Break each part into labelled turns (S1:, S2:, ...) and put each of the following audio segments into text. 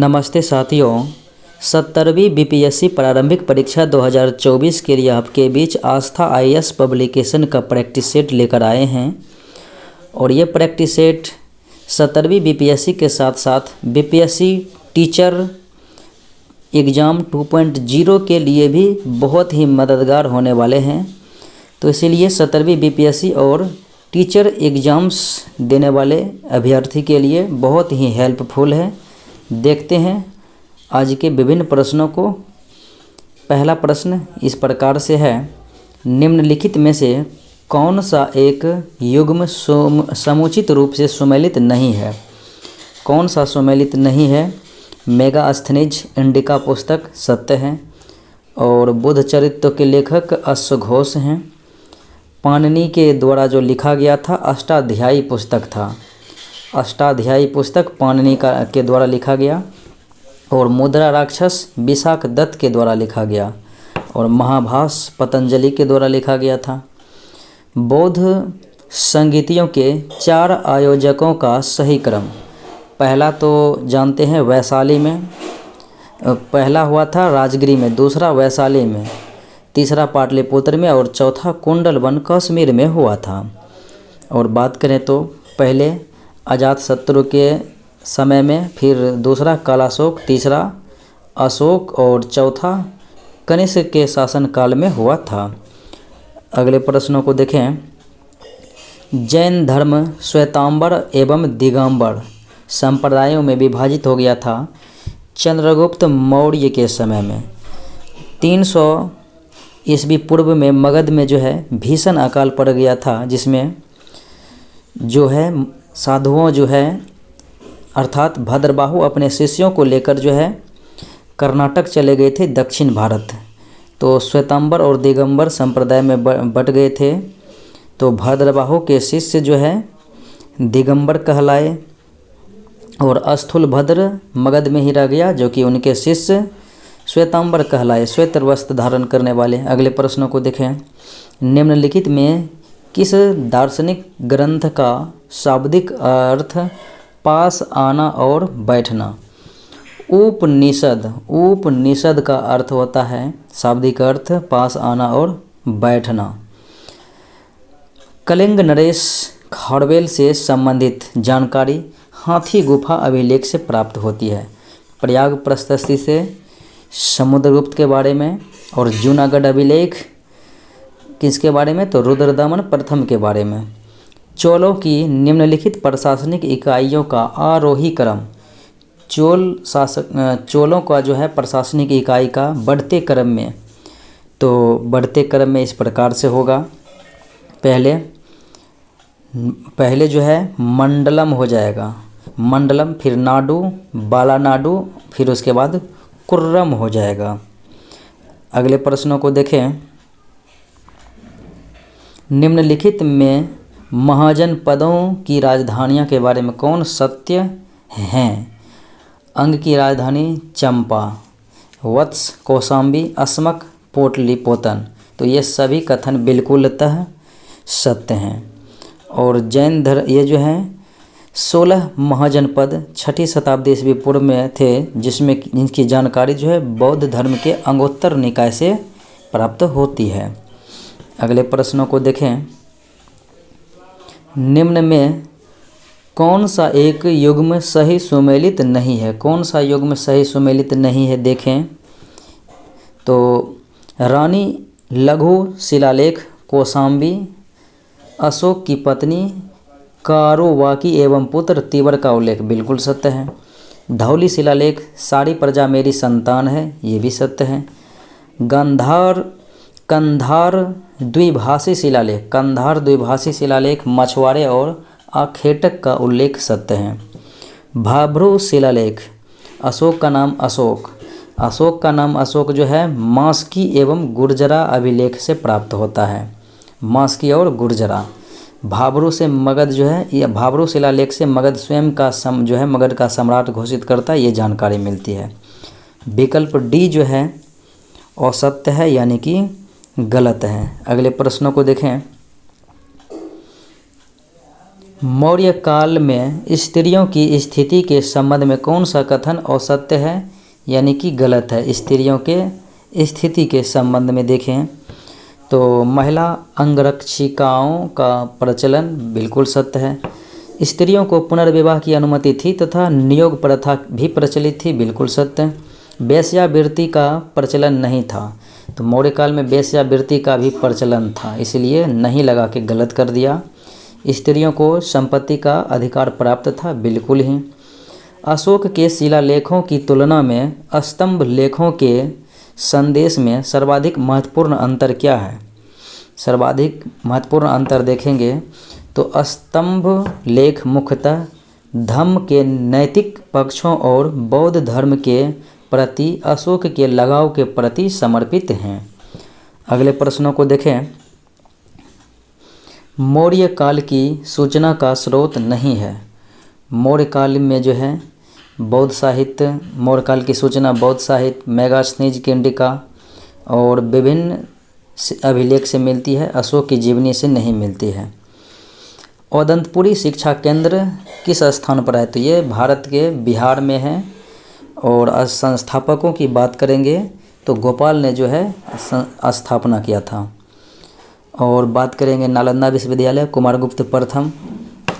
S1: नमस्ते साथियों, 70वीं बीपीएससी प्रारंभिक परीक्षा 2024 के लिए आपके बीच आस्था आईएएस पब्लिकेशन का प्रैक्टिस सेट लेकर आए हैं। और ये प्रैक्टिस सेट 70वीं बीपीएससी के साथ साथ बीपीएससी टीचर एग्ज़ाम 2.0 के लिए भी बहुत ही मददगार होने वाले हैं। तो इसीलिए 70वीं बीपीएससी और टीचर एग्ज़ाम्स देने वाले अभ्यर्थी के लिए बहुत ही हेल्पफुल है। देखते हैं आज के विभिन्न प्रश्नों को। पहला प्रश्न इस प्रकार से है, निम्नलिखित में से कौन सा एक युग्म समुचित रूप से सुमेलित नहीं है? कौन सा सुमेलित नहीं है? मेगास्थनीज इंडिका पुस्तक सत्य है और बुद्ध चरित्र के लेखक अश्वघोष हैं। पाणिनि के द्वारा जो लिखा गया था अष्टाध्यायी पुस्तक था, अष्टाध्यायी पुस्तक पाणिनि के द्वारा लिखा गया। और मुद्रा राक्षस विशाख दत्त के द्वारा लिखा गया और महाभास पतंजलि के द्वारा लिखा गया था। बौद्ध संगीतियों के 4 आयोजकों का सही क्रम। पहला तो जानते हैं वैशाली में, पहला हुआ था राजगिरी में, दूसरा वैशाली में, तीसरा पाटलिपुत्र में और चौथा कुंडलवन कश्मीर में हुआ था। और बात करें तो पहले अजातशत्रु के समय में, फिर दूसरा कालाशोक, तीसरा अशोक और चौथा कनिष्क के शासनकाल में हुआ था। अगले प्रश्नों को देखें। जैन धर्म श्वेतांबर एवं दिगंबर संप्रदायों में विभाजित हो गया था चंद्रगुप्त मौर्य के समय में। 300 ईस्वी पूर्व में मगध में जो है भीषण अकाल पड़ गया था, जिसमें जो है साधुओं जो है अर्थात भद्रबाहु अपने शिष्यों को लेकर जो है कर्नाटक चले गए थे, दक्षिण भारत। तो श्वेतांबर और दिगंबर संप्रदाय में बट गए थे। तो भद्रबाहु के शिष्य जो है दिगंबर कहलाए और स्थूलभद्र मगध में ही रह गया, जो कि उनके शिष्य श्वेतांबर कहलाए, श्वेत वस्त्र धारण करने वाले। अगले प्रश्नों को देखें। निम्नलिखित में किस दार्शनिक ग्रंथ का शाब्दिक अर्थ पास आना और बैठना? उपनिषद। उपनिषद का अर्थ होता है शाब्दिक अर्थ पास आना और बैठना। कलिंग नरेश खारवेल से संबंधित जानकारी हाथी गुफा अभिलेख से प्राप्त होती है। प्रयाग प्रशस्ति से समुद्रगुप्त के बारे में और जूनागढ़ अभिलेख किसके बारे में? तो रुद्रदमन प्रथम के बारे में। चोलों की निम्नलिखित प्रशासनिक इकाइयों का आरोही क्रम। चोलों का जो है प्रशासनिक इकाई का बढ़ते क्रम में, तो बढ़ते क्रम में इस प्रकार से होगा। पहले जो है मंडलम हो जाएगा, मंडलम, फिर नाडु, बालानाडु, फिर उसके बाद कुर्रम हो जाएगा। अगले प्रश्नों को देखें। निम्नलिखित में महाजनपदों की राजधानियां के बारे में कौन सत्य हैं? अंग की राजधानी चंपा, वत्स, कौशाम्बी, अस्मक, पोटलिपुत्र। तो ये सभी कथन बिल्कुलतः सत्य हैं। और जैन धर्म ये जो हैं 16 महाजनपद 6ठी शताब्दी ईस्वी पूर्व में थे, जिसमें इनकी जानकारी जो है बौद्ध धर्म के अंगोत्तर निकाय से प्राप्त होती है। अगले प्रश्नों को देखें। निम्न में कौन सा एक युग्म सही सुमेलित नहीं है? कौन सा युग्म सही सुमेलित नहीं है देखें तो रानी लघु शिलालेख कौशाम्बी, अशोक की पत्नी कारोवाकी एवं पुत्र तीवर का उल्लेख बिल्कुल सत्य है। धौली शिलालेख सारी प्रजा मेरी संतान है, ये भी सत्य है। कंधार द्विभाषी शिलालेख, कंधार द्विभाषी शिलालेख मछुआरे और आखेटक का उल्लेख सत्य है। भाभरू शिलालेख अशोक का नाम अशोक, अशोक का नाम अशोक जो है मास्की एवं गुर्जरा अभिलेख से प्राप्त होता है। मास्की और गुर्जरा। भाभरू से मगध जो है, यह भाभरू शिलालेख से मगध स्वयं का जो है मगध का सम्राट घोषित करता है, ये जानकारी मिलती है। विकल्प डी जो है असत्य है, यानी कि गलत है। अगले प्रश्नों को देखें। मौर्य काल में स्त्रियों की स्थिति के संबंध में कौन सा कथन असत्य है यानी कि गलत है। स्त्रियों के स्थिति के संबंध में देखें तो महिला अंगरक्षिकाओं का प्रचलन बिल्कुल सत्य है। स्त्रियों को पुनर्विवाह की अनुमति थी तथा नियोग प्रथा भी प्रचलित थी, बिल्कुल सत्य। वेश्यावृत्ति का प्रचलन नहीं था, तो मौर्य काल में वेश्यावृत्ति का भी प्रचलन था, इसलिए नहीं लगा के गलत कर दिया। स्त्रियों को संपत्ति का अधिकार प्राप्त था, बिल्कुल ही। अशोक के शिलालेखों की तुलना में स्तंभ लेखों के संदेश में सर्वाधिक महत्वपूर्ण अंतर क्या है। सर्वाधिक महत्वपूर्ण अंतर देखेंगे तो स्तंभ लेख मुख्यतः धम्म के नैतिक पक्षों और बौद्ध धर्म के प्रति अशोक के लगाव के प्रति समर्पित हैं। अगले प्रश्नों को देखें। मौर्य काल की सूचना का स्रोत नहीं है। मौर्य काल में जो है बौद्ध साहित्य, मौर्य काल की सूचना बौद्ध साहित्य, मेगास्थनीज की इंडिका और विभिन्न अभिलेख से मिलती है, अशोक की जीवनी से नहीं मिलती है। औदंतपुरी शिक्षा केंद्र किस स्थान पर है, तो ये भारत के बिहार में है। और संस्थापकों की बात करेंगे तो गोपाल ने जो है स्थापना किया था। और बात करेंगे नालंदा विश्वविद्यालय कुमारगुप्त प्रथम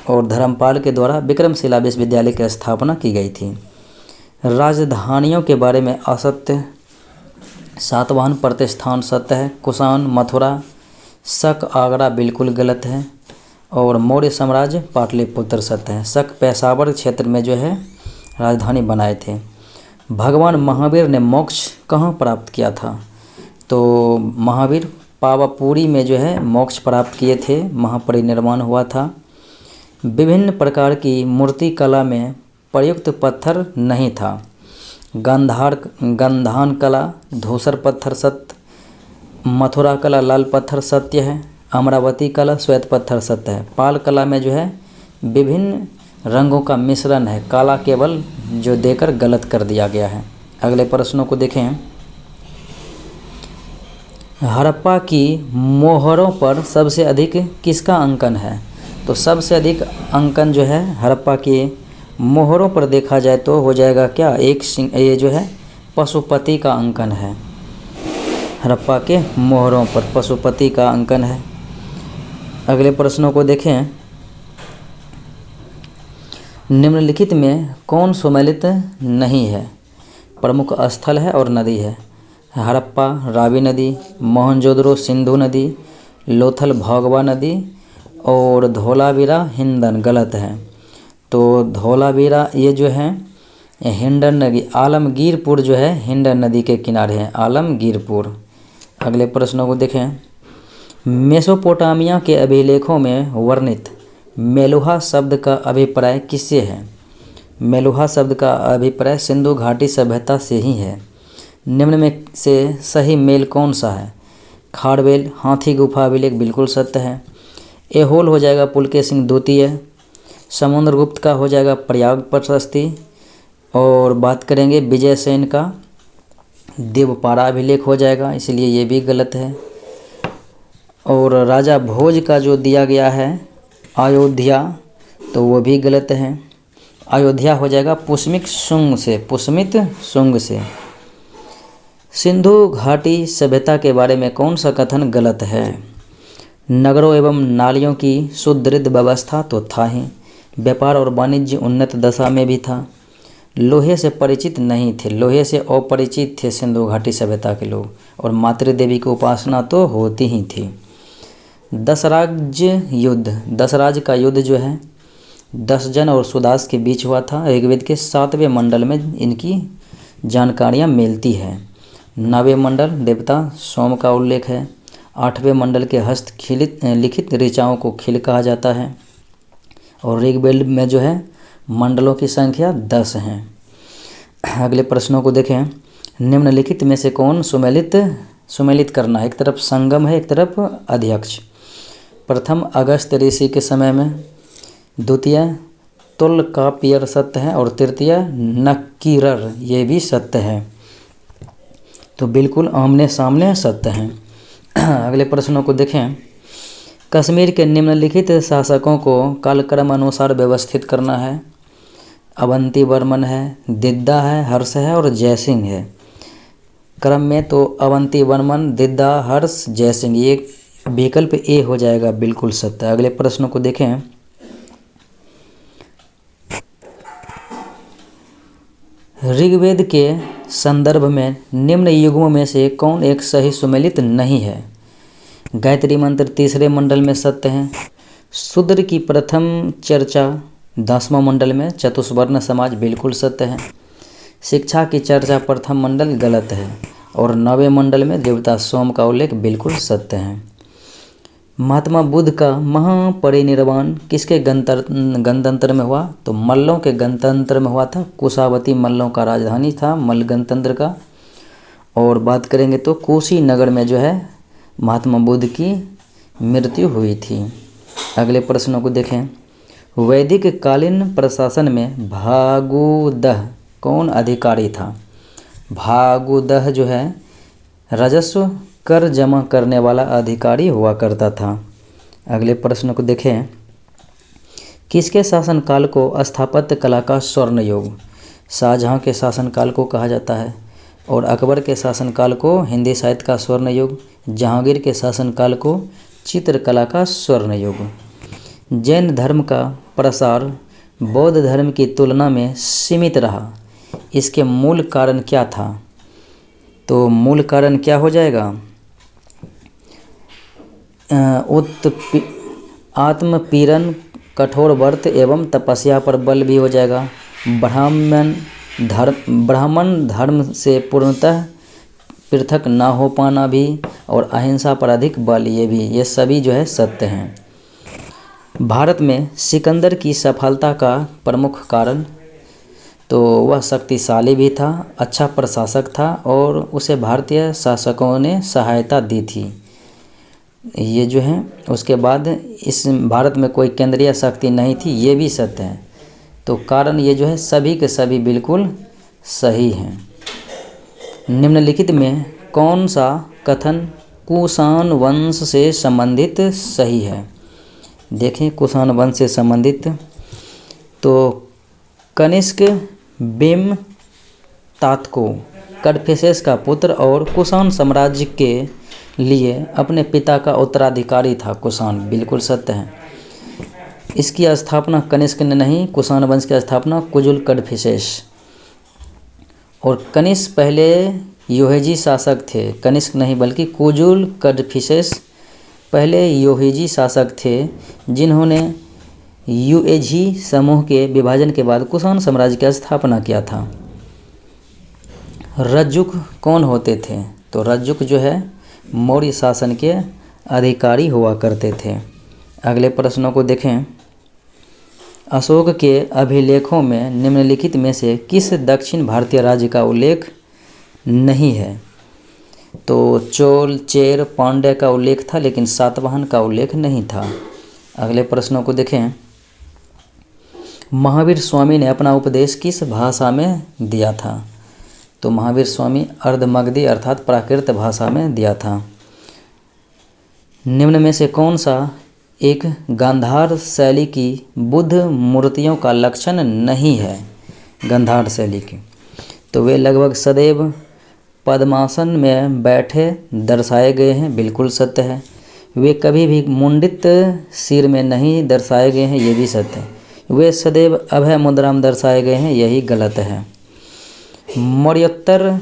S1: और धर्मपाल के द्वारा विक्रमशिला विश्वविद्यालय की स्थापना की गई थी। राजधानियों के बारे में असत्य। सातवाहन प्रतिष्ठान सत्य है। कुषाण मथुरा, शक आगरा बिल्कुल गलत है। और मौर्य साम्राज्य पाटलिपुत्र सत्य है। शक पेशावर क्षेत्र में जो है राजधानी बनाए थे। भगवान महावीर ने मोक्ष कहाँ प्राप्त किया था, तो महावीर पावापुरी में जो है मोक्ष प्राप्त किए थे, महापरिनिर्वाण हुआ था। विभिन्न प्रकार की मूर्ति कला में प्रयुक्त पत्थर नहीं था। गंधान कला धूसर पत्थर सत्य। मथुरा कला लाल पत्थर सत्य है। अमरावती कला श्वेत पत्थर सत्य है। पाल कला में जो है विभिन्न रंगों का मिश्रण है, काला केवल जो देकर गलत कर दिया गया है। अगले प्रश्नों को देखें। हड़प्पा की मोहरों पर सबसे अधिक किसका अंकन है, तो सबसे अधिक अंकन जो है हड़प्पा की मोहरों पर देखा जाए तो हो जाएगा क्या, एक सिंह, ये जो है पशुपति का अंकन है। हड़प्पा के मोहरों पर पशुपति का अंकन है। अगले प्रश्नों को देखें। निम्नलिखित में कौन सुमेलित नहीं है। प्रमुख स्थल है और नदी है। हड़प्पा रावी नदी, मोहनजोदड़ो सिंधु नदी, लोथल भोगवा नदी और धोलावीरा हिंडन गलत है। तो धोलावीरा ये जो है हिंडन नदी, आलमगीरपुर जो है हिंडन नदी के किनारे है, आलमगीरपुर। अगले प्रश्नों को देखें। मेसोपोटामिया के अभिलेखों में वर्णित मेलुहा शब्द का अभिप्राय किससे है। मेलुहा शब्द का अभिप्राय सिंधु घाटी सभ्यता से ही है। निम्न में से सही मेल कौन सा है। खारवेल हाथी गुफा अभिलेख बिल्कुल सत्य है। एहोल हो जाएगा पुलकेशिन द्वितीय। समुद्रगुप्त का हो जाएगा प्रयाग प्रशस्ति। और बात करेंगे विजय सेन का देवपारा अभिलेख हो जाएगा, इसलिए ये भी गलत है। और राजा भोज का जो दिया गया है अयोध्या, तो वो भी गलत है। अयोध्या हो जाएगा पुष्मित शुंग से। सिंधु घाटी सभ्यता के बारे में कौन सा कथन गलत है। नगरों एवं नालियों की सुदृढ़ व्यवस्था तो था ही। व्यापार और वाणिज्य उन्नत दशा में भी था। लोहे से परिचित नहीं थे, लोहे से अपरिचित थे सिंधु घाटी सभ्यता के लोग। और मातृदेवी की उपासना तो होती ही थी। दशराज युद्ध, दशराज का युद्ध जो है दशजन और सुदास के बीच हुआ था। ऋग्वेद के 7वें मंडल में इनकी जानकारियाँ मिलती है। 9वें मंडल देवता सोम का उल्लेख है। 8वें मंडल के हस्तलिखित लिखित ऋचाओं को खिल कहा जाता है। और ऋग्वेद में जो है मंडलों की संख्या 10 है। अगले प्रश्नों को देखें। निम्नलिखित में से कौन सुमेलित करना है। एक तरफ संगम है, एक तरफ अध्यक्ष। प्रथम अगस्त ऋषि के समय में, द्वितीय तुल्कापियर सत्य है और तृतीय नक्कीरर ये भी सत्य है। तो बिल्कुल आमने सामने सत्य हैं। अगले प्रश्नों को देखें। कश्मीर के निम्नलिखित शासकों को कालक्रम अनुसार व्यवस्थित करना है। अवंती वर्मन है, दिद्दा है, हर्ष है और जयसिंह है। क्रम में तो अवंती वर्मन, दिद्दा, हर्ष, जयसिंह, ये विकल्प ए हो जाएगा, बिल्कुल सत्य। अगले प्रश्नों को देखें। ऋग्वेद के संदर्भ में निम्न युग्मों में से कौन एक सही सुमेलित नहीं है? गायत्री मंत्र तीसरे मंडल में सत्य है। शूद्र की प्रथम चर्चा 10वां मंडल में, चतुष्वर्ण समाज, बिल्कुल सत्य है। शिक्षा की चर्चा प्रथम मंडल, गलत है। और 9वें मंडल में देवता सोम का उल्लेख, बिल्कुल सत्य है। महात्मा बुद्ध का महापरिनिर्वाण किसके गणतंत्र में हुआ? तो मल्लों के गणतंत्र में हुआ था। कुशावती मल्लों का राजधानी था मल्ल गणतंत्र का। और बात करेंगे तो कुशीनगर में जो है महात्मा बुद्ध की मृत्यु हुई थी। अगले प्रश्नों को देखें। वैदिक कालीन प्रशासन में भागुदह कौन अधिकारी था? भागुदह जो है राजस्व कर जमा करने वाला अधिकारी हुआ करता था। अगले प्रश्न को देखें। किसके शासनकाल को स्थापत्य कला का स्वर्ण युग? शाहजहां के शासनकाल को कहा जाता है। और अकबर के शासनकाल को हिंदी साहित्य का स्वर्ण युग, जहांगीर के शासनकाल को चित्रकला का स्वर्ण युग। जैन धर्म का प्रसार बौद्ध धर्म की तुलना में सीमित रहा, इसके मूल कारण क्या था? तो मूल कारण क्या हो जाएगा? आत्मपीड़न, कठोर व्रत एवं तपस्या पर बल भी हो जाएगा। ब्राह्मण धर्म से पूर्णतः पृथक ना हो पाना भी, और अहिंसा पर अधिक बल, ये सभी जो है सत्य हैं। भारत में सिकंदर की सफलता का प्रमुख कारण, तो वह शक्तिशाली भी था, अच्छा प्रशासक था और उसे भारतीय शासकों ने सहायता दी थी। ये जो है उसके बाद इस भारत में कोई केंद्रीय शक्ति नहीं थी, ये भी सत्य है। तो कारण ये जो है सभी के सभी बिल्कुल सही हैं। निम्नलिखित में कौन सा कथन कुषाण वंश से संबंधित सही है? देखें कुषाण वंश से संबंधित, तो कनिष्क बिम तात्को कडफिसेस का पुत्र और कुषाण साम्राज्य के लिए अपने पिता का उत्तराधिकारी था कुषाण, बिल्कुल सत्य है। इसकी स्थापना कनिष्क ने नहीं, कुषाण वंश की स्थापना कुजुल कडफिसेस। और कनिष्क पहले योहेजी शासक थे, कनिष्क नहीं बल्कि कुजुल कडफिसेस पहले योहेजी शासक थे, जिन्होंने युएझी समूह के विभाजन के बाद कुषाण साम्राज्य की स्थापना किया था। रज्जुक कौन होते थे? तो रज्जुक जो है मौर्य शासन के अधिकारी हुआ करते थे। अगले प्रश्नों को देखें। अशोक के अभिलेखों में निम्नलिखित में से किस दक्षिण भारतीय राज्य का उल्लेख नहीं है? तो चोल, चेर, पांड्य का उल्लेख था, लेकिन सातवाहन का उल्लेख नहीं था। अगले प्रश्नों को देखें। महावीर स्वामी ने अपना उपदेश किस भाषा में दिया था? तो महावीर स्वामी अर्धमगधी अर्थात प्राकृत भाषा में दिया था। निम्न में से कौन सा एक गांधार शैली की बुद्ध मूर्तियों का लक्षण नहीं है? गांधार शैली की, तो वे लगभग सदैव पद्मासन में बैठे दर्शाए गए हैं, बिल्कुल सत्य है। वे कभी भी मुंडित सिर में नहीं दर्शाए गए हैं, ये भी सत्य है। वे सदैव अभय मुद्रा में दर्शाए गए हैं, यही गलत है। मौर्योत्तर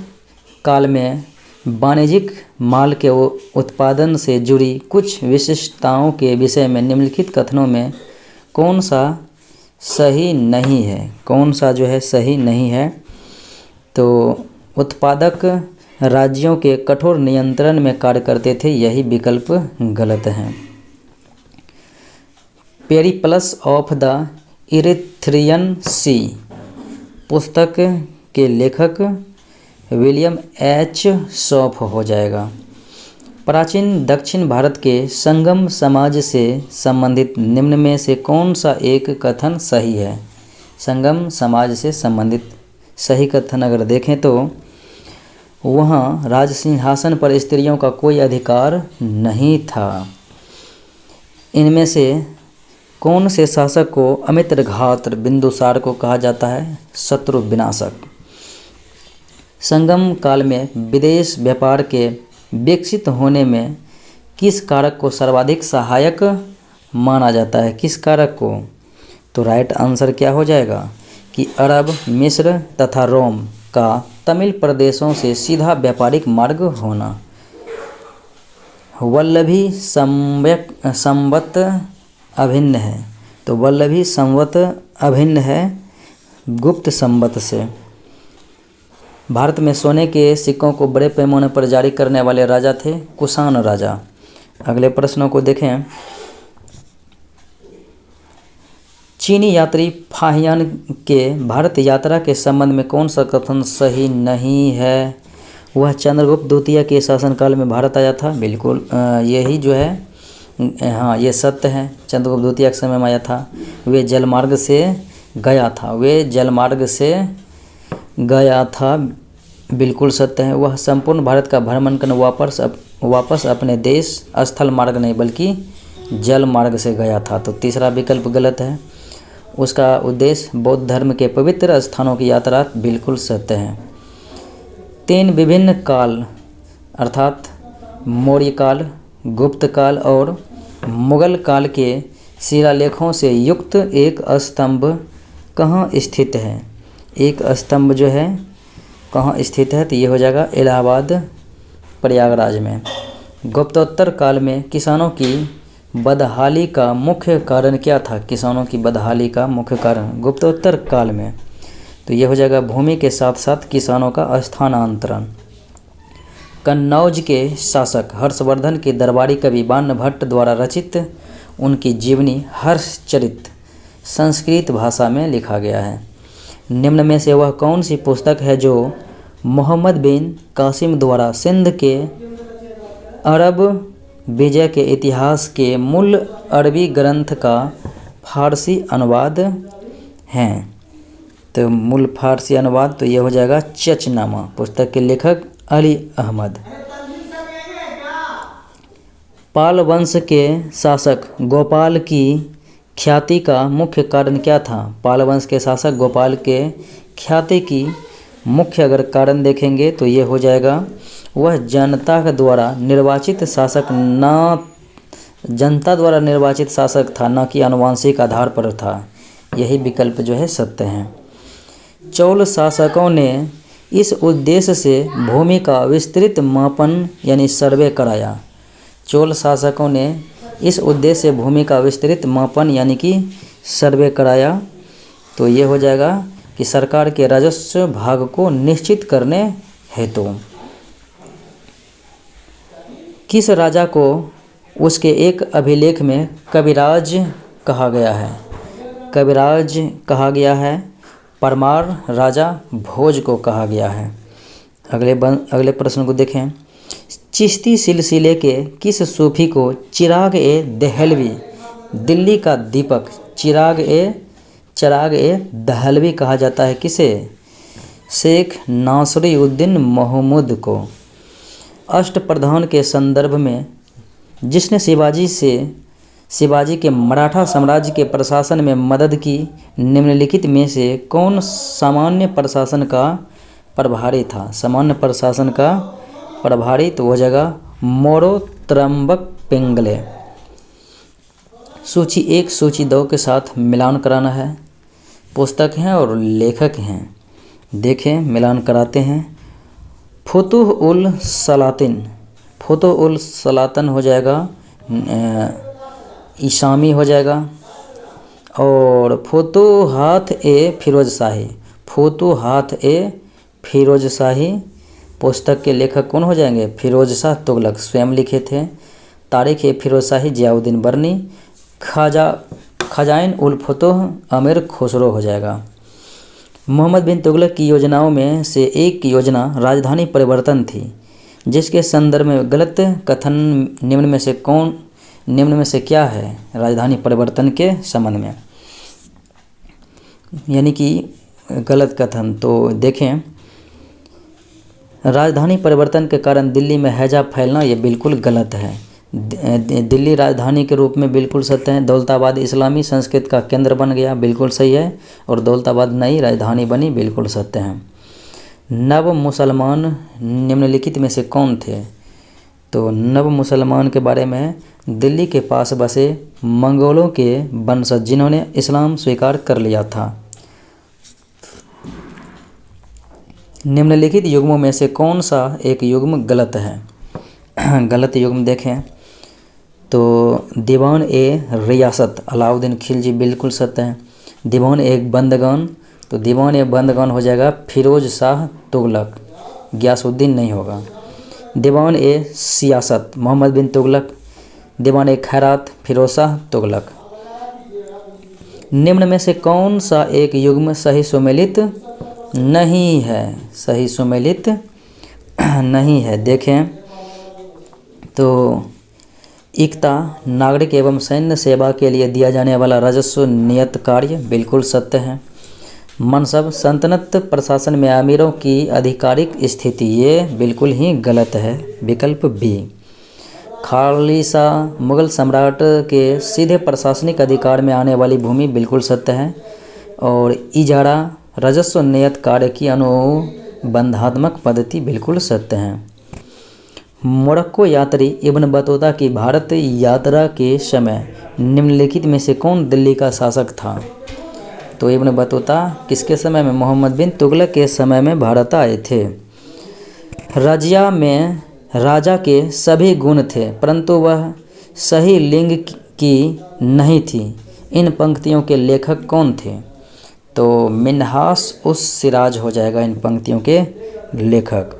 S1: काल में वाणिज्यिक माल के उत्पादन से जुड़ी कुछ विशिष्टताओं के विषय में निम्नलिखित कथनों में कौन सा सही नहीं है? कौन सा जो है सही नहीं है? तो उत्पादक राज्यों के कठोर नियंत्रण में कार्य करते थे, यही विकल्प गलत है। पेरिप्लस ऑफ द इरिथ्रियन सी पुस्तक के लेखक विलियम एच शॉफ हो जाएगा। प्राचीन दक्षिण भारत के संगम समाज से संबंधित निम्न में से कौन सा एक कथन सही है? संगम समाज से संबंधित सही कथन अगर देखें तो वहाँ राज सिंहासन पर स्त्रियों का कोई अधिकार नहीं था। इनमें से कौन से शासक को अमित्रघात बिंदुसार को कहा जाता है? शत्रु विनाशक। संगम काल में विदेश व्यापार के विकसित होने में किस कारक को सर्वाधिक सहायक माना जाता है? किस कारक को? तो राइट आंसर क्या हो जाएगा कि अरब, मिस्र तथा रोम का तमिल प्रदेशों से सीधा व्यापारिक मार्ग होना। वल्लभी संवत अभिन्न है, तो वल्लभी संवत अभिन्न है गुप्त संवत से। भारत में सोने के सिक्कों को बड़े पैमाने पर जारी करने वाले राजा थे कुषाण राजा। अगले प्रश्नों को देखें। चीनी यात्री फाहियान के भारत यात्रा के संबंध में कौन सा कथन सही नहीं है? वह चंद्रगुप्त द्वितीय के शासनकाल में भारत आया था। बिल्कुल यही जो है, हाँ ये सत्य है। चंद्रगुप्त द्वितीय के समय में आया था। वे जलमार्ग से गया था, वे जलमार्ग से गया था, बिल्कुल सत्य है। वह संपूर्ण भारत का भ्रमण करने वापस अपने देश स्थल मार्ग नहीं बल्कि जल मार्ग से गया था, तो तीसरा विकल्प गलत है। उसका उद्देश्य बौद्ध धर्म के पवित्र स्थानों की यात्रा, बिल्कुल सत्य है। 3 विभिन्न काल अर्थात मौर्य काल, गुप्त काल और मुगल काल के शिलालेखों से युक्त एक स्तंभ कहाँ स्थित है? एक स्तंभ जो है कहाँ स्थित है? तो ये हो जाएगा इलाहाबाद प्रयागराज में। गुप्तोत्तर काल में किसानों की बदहाली का मुख्य कारण क्या था? किसानों की बदहाली का मुख्य कारण गुप्तोत्तर काल में, तो ये हो जाएगा भूमि के साथ साथ किसानों का स्थानांतरण। कन्नौज के शासक हर्षवर्धन के दरबारी कवि बाण भट्ट द्वारा रचित उनकी जीवनी हर्षचरित संस्कृत भाषा में लिखा गया है। निम्न में से वह कौन सी पुस्तक है जो मोहम्मद बिन कासिम द्वारा सिंध के अरब विजय के इतिहास के मूल अरबी ग्रंथ का फारसी अनुवाद है? तो मूल फारसी अनुवाद तो ये हो जाएगा चचनामा। पुस्तक के लेखक अली अहमद। पाल वंश के शासक गोपाल की ख्याति का मुख्य कारण क्या था? पाल वंश के शासक गोपाल के ख्याति की मुख्य अगर कारण देखेंगे तो ये हो जाएगा वह जनता द्वारा निर्वाचित शासक जनता द्वारा निर्वाचित शासक था, न कि आनुवंशिक आधार पर था। यही विकल्प जो है सत्य है। चोल शासकों ने इस उद्देश्य से भूमि का विस्तृत मापन यानी सर्वे कराया। चोल शासकों ने इस उद्देश्य से भूमि का विस्तृत मापन यानी कि सर्वे कराया, तो ये हो जाएगा कि सरकार के राजस्व भाग को निश्चित करने हेतु। किस राजा को उसके एक अभिलेख में कविराज कहा गया है? कविराज कहा गया है। परमार राजा भोज को कहा गया है। अगले प्रश्न को देखें। चिश्ती सिलसिले के किस सूफी को चिराग ए दहलवी, दिल्ली का दीपक, चिराग ए दहलवी कहा जाता है? किसे? शेख नासरुद्दीन महमूद को। अष्टप्रधान के संदर्भ में जिसने शिवाजी के मराठा साम्राज्य के प्रशासन में मदद की, निम्नलिखित में से कौन सामान्य प्रशासन का प्रभारी था? सामान्य प्रशासन का प्रभारी तो हो जाएगा मोरो त्रंबक पिंगले। सूची 1 सूची 2 के साथ मिलान कराना है। पुस्तक हैं और लेखक हैं, देखें मिलान कराते हैं। फुतुह उल सलातिन हो जाएगा ईसामी हो जाएगा। और फुतुहात ए फिरोज शाही पुस्तक के लेखक कौन हो जाएंगे? फिरोज शाह तुगलक स्वयं लिखे थे। तारीख ए फिरोज शाही जियाउद्दीन बर्नी। खजाइन उल फुतुह अमीर खुसरो हो जाएगा। मोहम्मद बिन तुगलक की योजनाओं में से एक योजना राजधानी परिवर्तन थी, जिसके संदर्भ में गलत कथन निम्न में से क्या है राजधानी परिवर्तन के संबंध में, यानी कि गलत कथन? तो देखें, राजधानी परिवर्तन के कारण दिल्ली में हैजा फैलना ये बिल्कुल गलत है। दिल्ली राजधानी के रूप में, बिल्कुल सत्य है। दौलताबाद इस्लामी संस्कृति का केंद्र बन गया, बिल्कुल सही है। और दौलताबाद नई राजधानी बनी, बिल्कुल सत्य है। नव मुसलमान निम्नलिखित में से कौन थे? तो नव मुसलमान के बारे में दिल्ली के पास बसे मंगोलों के वंशज जिन्होंने इस्लाम स्वीकार कर लिया था। निम्नलिखित युग्मों में से कौन सा एक युग्म गलत है? गलत युग्म देखें तो दीवान ए रियासत अलाउद्दीन खिलजी, बिल्कुल सत्य है। दीवान ए बंदगान, तो दीवान ए बंदगान हो जाएगा फिरोज शाह तुगलक, गयासुद्दीन नहीं होगा। दीवान ए सियासत मोहम्मद बिन तुगलक। दीवान ए खैरात फिरोज शाह तुगलक। निम्न में से कौन सा एक युग्म सही सुमेलित नहीं है? सही सुमेलित नहीं है, देखें तो इकता नागरिक एवं सैन्य सेवा के लिए दिया जाने वाला राजस्व नियत कार्य, बिल्कुल सत्य है। मनसब सल्तनत प्रशासन में अमीरों की आधिकारिक स्थिति, ये बिल्कुल ही गलत है, विकल्प बी। खालिसा मुगल सम्राट के सीधे प्रशासनिक अधिकार में आने वाली भूमि, बिल्कुल सत्य है। और इजारा राजस्व नियत कार्य की अनुबंधात्मक पद्धति, बिल्कुल सत्य है। मोरक्को यात्री इब्न बतूता की भारत यात्रा के समय निम्नलिखित में से कौन दिल्ली का शासक था? तो इब्न बतूता किसके समय में? मोहम्मद बिन तुगलक के समय में भारत आए थे। रजिया में राजा के सभी गुण थे परंतु वह सही लिंग की नहीं थी। इन पंक्तियों के लेखक कौन थे? तो मिन्हास उस सिराज हो जाएगा इन पंक्तियों के लेखक।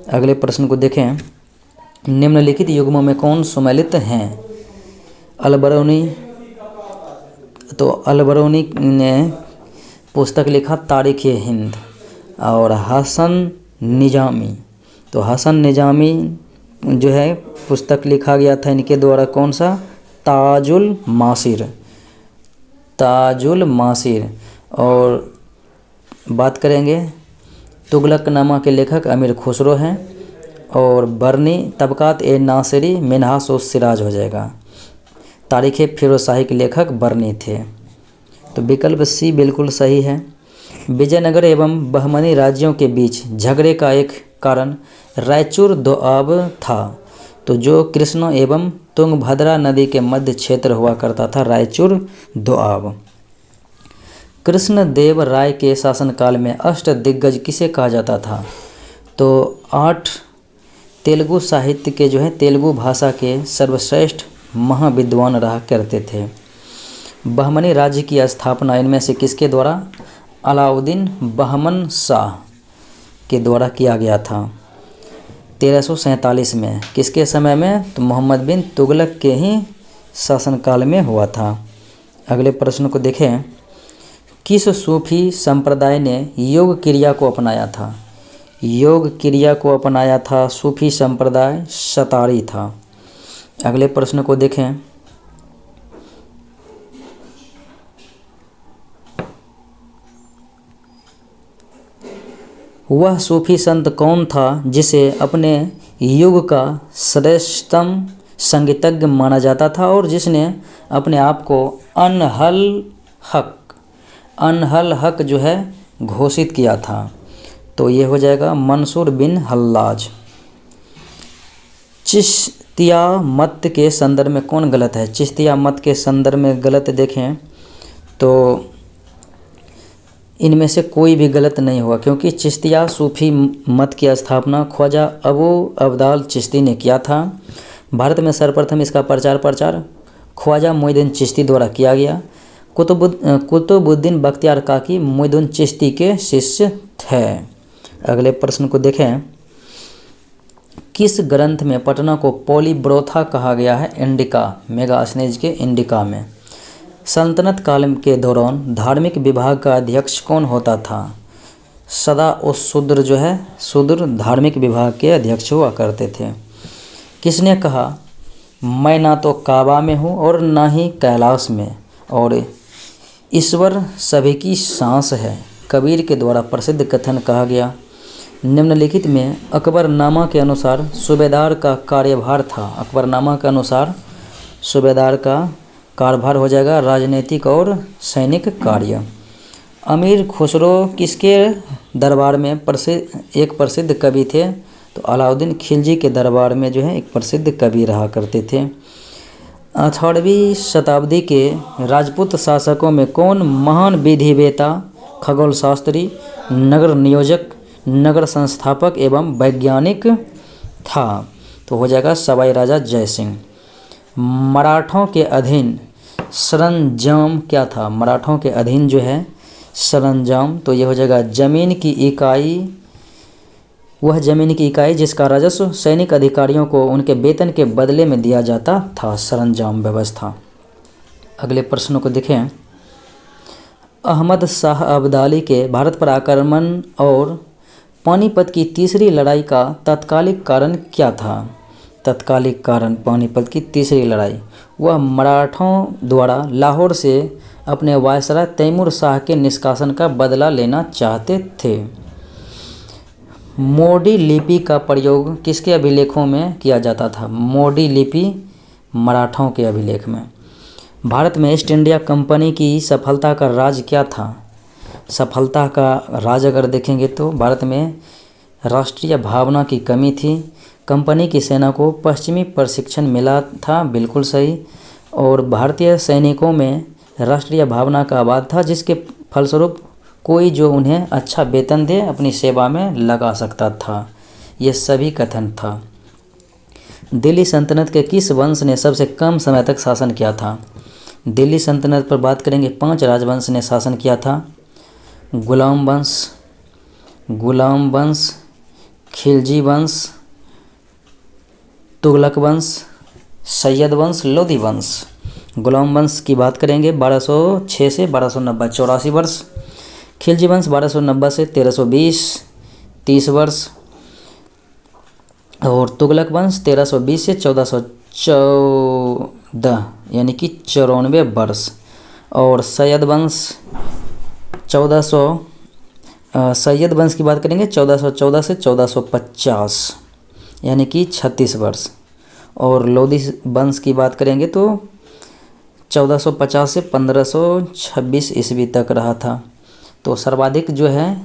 S1: अगले प्रश्न को देखें। निम्नलिखित युग्मों में कौन सुमेलित हैं? अलबरूनी, तो अलबरूनी ने पुस्तक लिखा तारीख़ हिंद। और हसन निजामी, तो हसन निजामी जो है पुस्तक लिखा गया था इनके द्वारा, कौन सा? ताजुल मासिर, ताजुल मासिर। और बात करेंगे तुगलकनामा के लेखक अमीर खुसरो हैं। और बरनी तबकात ए नासिरी मिन्हास उस सिराज हो जाएगा। तारीख़ फिरोज शाही के लेखक बरनी थे, तो विकल्प सी बिल्कुल सही है। विजयनगर एवं बहमनी राज्यों के बीच झगड़े का एक कारण रायचूर दोआब था, तो जो कृष्णा एवं तुंगभद्रा नदी के मध्य क्षेत्र हुआ करता था रायचूर दोआब। कृष्णदेव राय के शासनकाल में अष्ट दिग्गज किसे कहा जाता था? तो 8 तेलुगु साहित्य के जो है तेलुगु भाषा के सर्वश्रेष्ठ महाविद्वान रहा करते थे। बहमनी राज्य की स्थापना इनमें से किसके द्वारा? अलाउद्दीन बहमन शाह के द्वारा किया गया था 1347 में। किसके समय में? तो मोहम्मद बिन तुगलक के ही शासनकाल में हुआ था। अगले प्रश्न को देखें। किस सूफी संप्रदाय ने योग क्रिया को अपनाया था? योग क्रिया को अपनाया था सूफी संप्रदाय शतारी था। अगले प्रश्न को देखें। वह सूफी संत कौन था जिसे अपने युग का श्रेष्ठतम संगीतज्ञ माना जाता था और जिसने अपने आप को अनहल हक जो है घोषित किया था? तो ये हो जाएगा मंसूर बिन हल्लाज। चिश्तिया मत के संदर्भ में कौन गलत है? चिश्तिया मत के संदर्भ में गलत देखें तो इनमें से कोई भी गलत नहीं हुआ, क्योंकि चिश्तिया सूफी मत की स्थापना ख्वाजा अबू अब्दाल चिश्ती ने किया था। भारत में सर्वप्रथम इसका प्रचार ख्वाजा मोइनुद्दीन चिश्ती द्वारा किया गया। कुतुबुद्दीन बख्तियार काकी मोइनुद्दीन चिश्ती के शिष्य थे। अगले प्रश्न को देखें। किस ग्रंथ में पटना को पॉलीब्रोथा कहा गया है? इंडिका, मेगास्थनीज के इंडिका में। सल्तनत काल के दौरान धार्मिक विभाग का अध्यक्ष कौन होता था? सदा उस शूद्र जो है शूद्र धार्मिक विभाग के अध्यक्ष हुआ करते थे। किसने कहा मैं ना तो काबा में हूँ और ना ही कैलाश में और ईश्वर सभी की सांस है? कबीर के द्वारा प्रसिद्ध कथन कहा गया। निम्नलिखित में अकबरनामा के अनुसार सूबेदार का कार्यभार था। अकबरनामा के अनुसार सूबेदार का कार्यभार हो जाएगा राजनीतिक और सैनिक कार्य। अमीर खुसरो किसके दरबार में एक प्रसिद्ध कवि थे? तो अलाउद्दीन खिलजी के दरबार में जो है एक प्रसिद्ध कवि रहा करते थे। 18वीं शताब्दी के राजपूत शासकों में कौन महान विधिवेता, खगोल शास्त्री, नगर नियोजक, नगर संस्थापक एवं वैज्ञानिक था? तो हो जाएगा सवाई राजा जय सिंह। मराठों के अधीन सरंजाम क्या था? मराठों के अधीन जो है सरंजाम, तो ये हो जाएगा जमीन की इकाई, वह जमीन की इकाई जिसका राजस्व सैनिक अधिकारियों को उनके वेतन के बदले में दिया जाता था, सरंजाम व्यवस्था। अगले प्रश्न को देखें। अहमद शाह अब्दाली के भारत पर आक्रमण और पानीपत की तीसरी लड़ाई का तत्कालिक कारण क्या था? तत्कालिक कारण पानीपत की तीसरी लड़ाई, वह मराठों द्वारा लाहौर से अपने वायसराय तैमूर शाह के निष्कासन का बदला लेना चाहते थे। मोडी लिपि का प्रयोग किसके अभिलेखों में किया जाता था? मोडी लिपि मराठों के अभिलेख में। भारत में ईस्ट इंडिया कंपनी की सफलता का राज क्या था? सफलता का राज अगर देखेंगे तो भारत में राष्ट्रीय भावना की कमी थी। कंपनी की सेना को पश्चिमी प्रशिक्षण मिला था, बिल्कुल सही। और भारतीय सैनिकों में राष्ट्रीय भावना का अभाव था, जिसके फलस्वरूप कोई जो उन्हें अच्छा वेतन दे अपनी सेवा में लगा सकता था। ये सभी कथन था। दिल्ली सल्तनत के किस वंश ने सबसे कम समय तक शासन किया था? दिल्ली सल्तनत पर बात करेंगे 5 राजवंश ने शासन किया था। गुलाम वंश, खिलजी वंश, तुगलक वंश, सैयद वंश, लोधी वंश। गुलाम वंश की बात करेंगे 1206 से 1290, 84 वर्ष। खिलजी वंश 1290 से 1320, 30 वर्ष। और तुगलक वंश 1320 से 1414 यानी कि 94 वर्ष। और सैयद वंश की बात करेंगे 1414 से 1450 यानी कि 36 वर्ष। और लोधी वंश की बात करेंगे तो 1450 से 1526 ईस्वी तक रहा था। तो सर्वाधिक जो है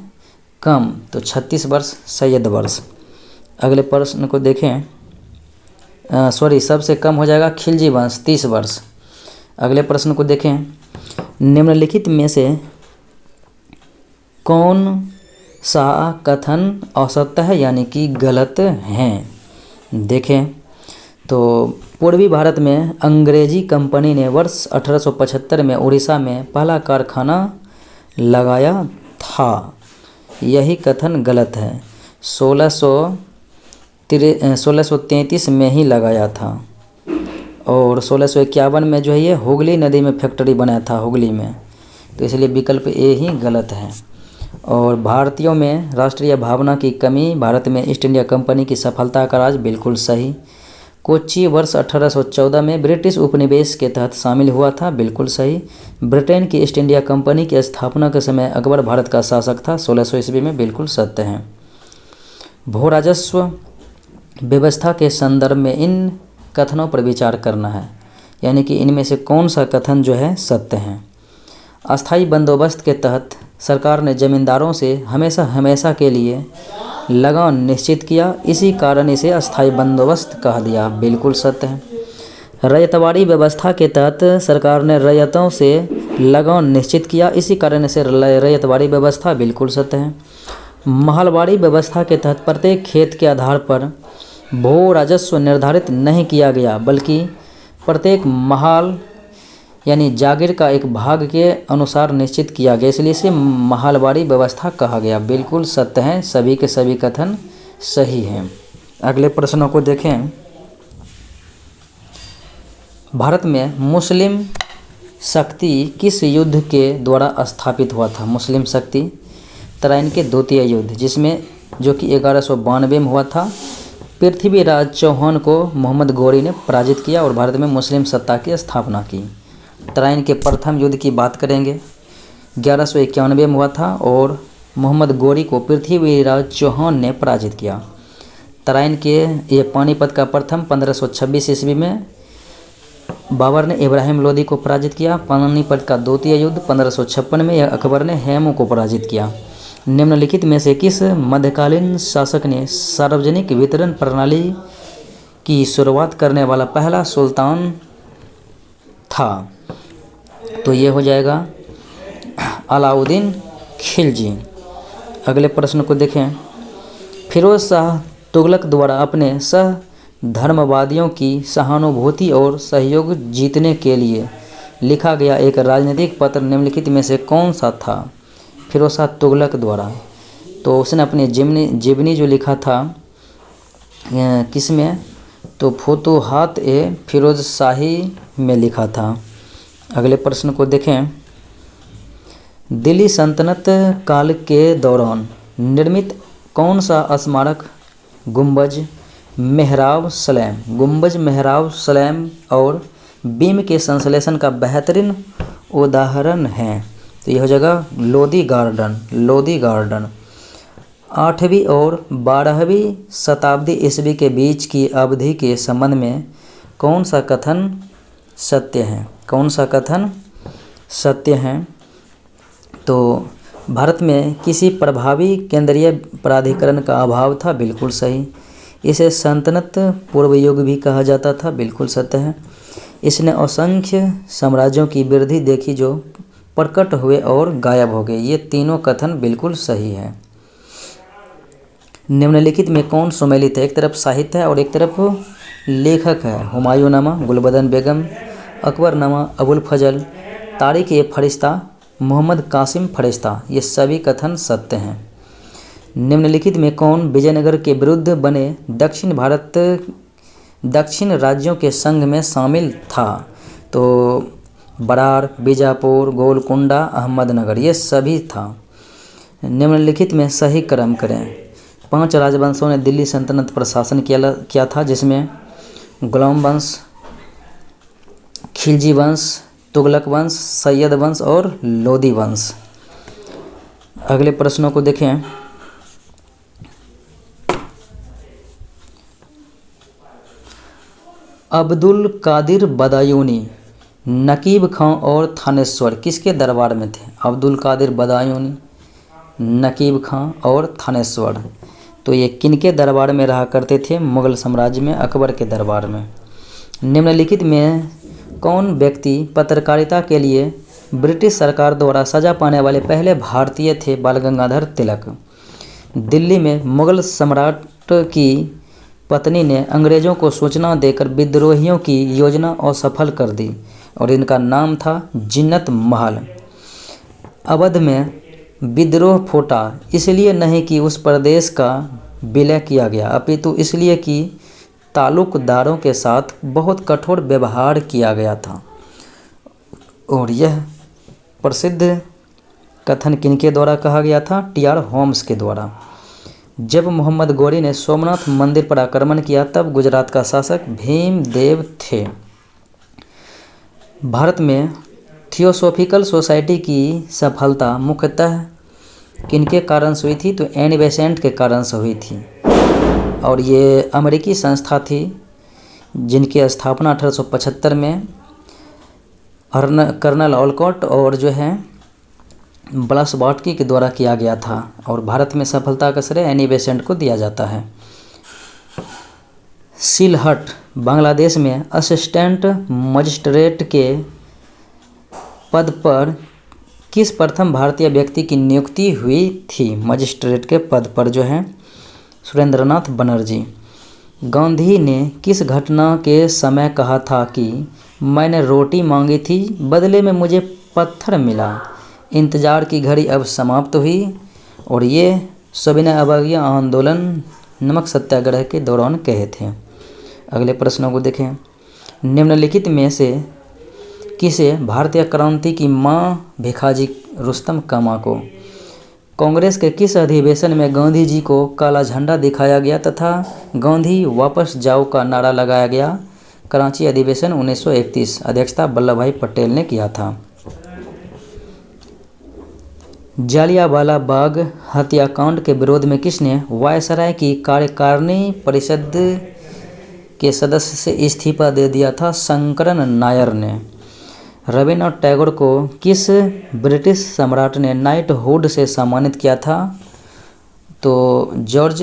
S1: कम तो 36 वर्ष सैयद वर्ष। अगले प्रश्न को देखें। सबसे कम हो जाएगा खिलजी वंश 30 वर्ष। अगले प्रश्न को देखें। निम्नलिखित में से कौन सा कथन असत्य है यानी कि गलत हैं? देखें तो पूर्वी भारत में अंग्रेजी कंपनी ने वर्ष 1875 में उड़ीसा में पहला कारखाना लगाया था। यही कथन गलत है। 1633 में ही लगाया था। और 1651 में जो है ये हुगली नदी में फैक्ट्री बनाया था, हुगली में। तो इसलिए विकल्प ए ही गलत है। और भारतीयों में राष्ट्रीय भावना की कमी, भारत में ईस्ट इंडिया कंपनी की सफलता का राज, बिल्कुल सही। कोच्चि वर्ष 1814 में ब्रिटिश उपनिवेश के तहत शामिल हुआ था, बिल्कुल सही। ब्रिटेन की ईस्ट इंडिया कंपनी की स्थापना के समय अकबर भारत का शासक था 1600 ईस्वी में, बिल्कुल सत्य है। भू राजस्व व्यवस्था के संदर्भ में इन कथनों पर विचार करना है, यानी कि इनमें से कौन सा कथन जो है सत्य है। अस्थायी बंदोबस्त के तहत सरकार ने जमींदारों से हमेशा के लिए लगान निश्चित किया, इसी कारण इसे अस्थायी बंदोबस्त कहा दिया, बिल्कुल सत्य है। रैयतवाड़ी व्यवस्था के तहत सरकार ने रैयतों से लगान निश्चित किया, इसी कारण इसे रैयतवाड़ी व्यवस्था, बिल्कुल सत्य है। महलवाड़ी व्यवस्था के तहत प्रत्येक खेत के आधार पर भू राजस्व निर्धारित नहीं किया गया, बल्कि प्रत्येक महाल यानी जागीर का एक भाग के अनुसार निश्चित किया गया, इसलिए इसे महलवाड़ी व्यवस्था कहा गया, बिल्कुल सत्य है। सभी के सभी कथन सही हैं। अगले प्रश्नों को देखें। भारत में मुस्लिम शक्ति किस युद्ध के द्वारा स्थापित हुआ था? मुस्लिम शक्ति तराइन के द्वितीय युद्ध, जिसमें जो कि 1192 में हुआ था। पृथ्वीराज चौहान को मोहम्मद गौरी ने पराजित किया और भारत में मुस्लिम सत्ता की स्थापना की। तराइन के प्रथम युद्ध की बात करेंगे 1191 में हुआ था और मोहम्मद गोरी को पृथ्वीराज चौहान ने पराजित किया। तराइन के ये पानीपत का प्रथम 1526 ईस्वी में बाबर ने इब्राहिम लोदी को पराजित किया। पानीपत का द्वितीय युद्ध 1556 में अकबर ने हेमू को पराजित किया। निम्नलिखित में से किस मध्यकालीन शासक ने सार्वजनिक वितरण प्रणाली की शुरुआत करने वाला पहला सुल्तान था? तो ये हो जाएगा अलाउद्दीन खिलजी। अगले प्रश्न को देखें। फिरोज शाह तुगलक द्वारा अपने सहधर्मवादियों की सहानुभूति और सहयोग जीतने के लिए लिखा गया एक राजनीतिक पत्र निम्नलिखित में से कौन सा था? फिरोज शाह तुगलक द्वारा, तो उसने अपनी जीवनी जो लिखा था किसमें? तो फुतुहात ए फिरोज शाही में लिखा था। अगले प्रश्न को देखें। दिल्ली सल्तनत काल के दौरान निर्मित कौन सा स्मारक गुंबज, मेहराब सलेम और बीम के संश्लेषण का बेहतरीन उदाहरण है? तो यह हो जाएगा लोदी गार्डन। 8वीं और 12वीं शताब्दी ईस्वी के बीच की अवधि के संबंध में कौन सा कथन सत्य है? तो भारत में किसी प्रभावी केंद्रीय प्राधिकरण का अभाव था, बिल्कुल सही। इसे सल्तनत पूर्व युग भी कहा जाता था, बिल्कुल सत्य है। इसने असंख्य साम्राज्यों की वृद्धि देखी जो प्रकट हुए और गायब हो गए, ये तीनों कथन बिल्कुल सही है। निम्नलिखित में कौन सुमेलित है? एक तरफ साहित्य है और एक तरफ लेखक है। हुमायूंनामा, गुलबदन बेगम, अकबरनामा, अबुल फजल, तारिक ए फरिश्ता, मोहम्मद कासिम फरिश्ता, ये सभी कथन सत्य हैं। निम्नलिखित में कौन विजयनगर के विरुद्ध बने दक्षिण राज्यों के संघ में शामिल था? तो बरार, बीजापुर, गोलकुंडा, अहमदनगर, ये सभी था। निम्नलिखित में सही क्रम करें। 5 राजवंशों ने दिल्ली सल्तनत पर शासन किया था, जिसमें गुलाम वंश, खिलजी वंश, तुगलक वंश, सैयद वंश और लोदी वंश। अगले प्रश्नों को देखें। अब्दुल कादिर बदायूनी, नकीब खां और थानेश्वर किसके दरबार में थे? अब्दुल कादिर बदायूनी, नकीब खां और थानेश्वर, तो ये किनके दरबार में रहा करते थे? मुगल साम्राज्य में अकबर के दरबार में। निम्नलिखित में कौन व्यक्ति पत्रकारिता के लिए ब्रिटिश सरकार द्वारा सजा पाने वाले पहले भारतीय थे? बाल गंगाधर तिलक। दिल्ली में मुगल सम्राट की पत्नी ने अंग्रेज़ों को सूचना देकर विद्रोहियों की योजना असफल कर दी और इनका नाम था जिन्नत महल। अवध में विद्रोह फूटा इसलिए नहीं कि उस प्रदेश का विलय किया गया, अपितु इसलिए कि तालुकदारों के साथ बहुत कठोर व्यवहार किया गया था। और यह प्रसिद्ध कथन किनके द्वारा कहा गया था? टी.आर. होम्स के द्वारा। जब मोहम्मद गोरी ने सोमनाथ मंदिर पर आक्रमण किया तब गुजरात का शासक भीमदेव थे। भारत में थियोसॉफिकल सोसाइटी की सफलता मुख्यतः किनके कारण से हुई थी? तो एनी बेसेंट के कारण से हुई थी और ये अमेरिकी संस्था थी जिनकी स्थापना 1875 में कर्नल ओलकॉट और जो है ब्लासबाटकी के द्वारा किया गया था और भारत में सफलता का श्रेय एनी बेसेंट को दिया जाता है। सिलहट बांग्लादेश में असिस्टेंट मजिस्ट्रेट के पद पर किस प्रथम भारतीय व्यक्ति की नियुक्ति हुई थी? मजिस्ट्रेट के पद पर जो है सुरेंद्रनाथ बनर्जी। गांधी ने किस घटना के समय कहा था कि मैंने रोटी मांगी थी, बदले में मुझे पत्थर मिला? इंतज़ार की घड़ी अब समाप्त हुई और ये सविनय अवज्ञा आंदोलन नमक सत्याग्रह के दौरान कहे थे। अगले प्रश्नों को देखें। निम्नलिखित में से किसे भारतीय क्रांति की मां भिखाजी रुस्तम कामा को कांग्रेस के किस अधिवेशन में गांधी जी को काला झंडा दिखाया गया तथा गांधी वापस जाओ का नारा लगाया गया? कराची अधिवेशन 1931, अध्यक्षता वल्लभ भाई पटेल ने किया था। जालियांवाला बाग हत्याकांड के विरोध में किसने वायसराय की कार्यकारिणी परिषद के सदस्य से इस्तीफा दे दिया था? शंकरन नायर ने। रविन्द्रनाथ टैगोर को किस ब्रिटिश सम्राट ने नाइटहुड से सम्मानित किया था? तो जॉर्ज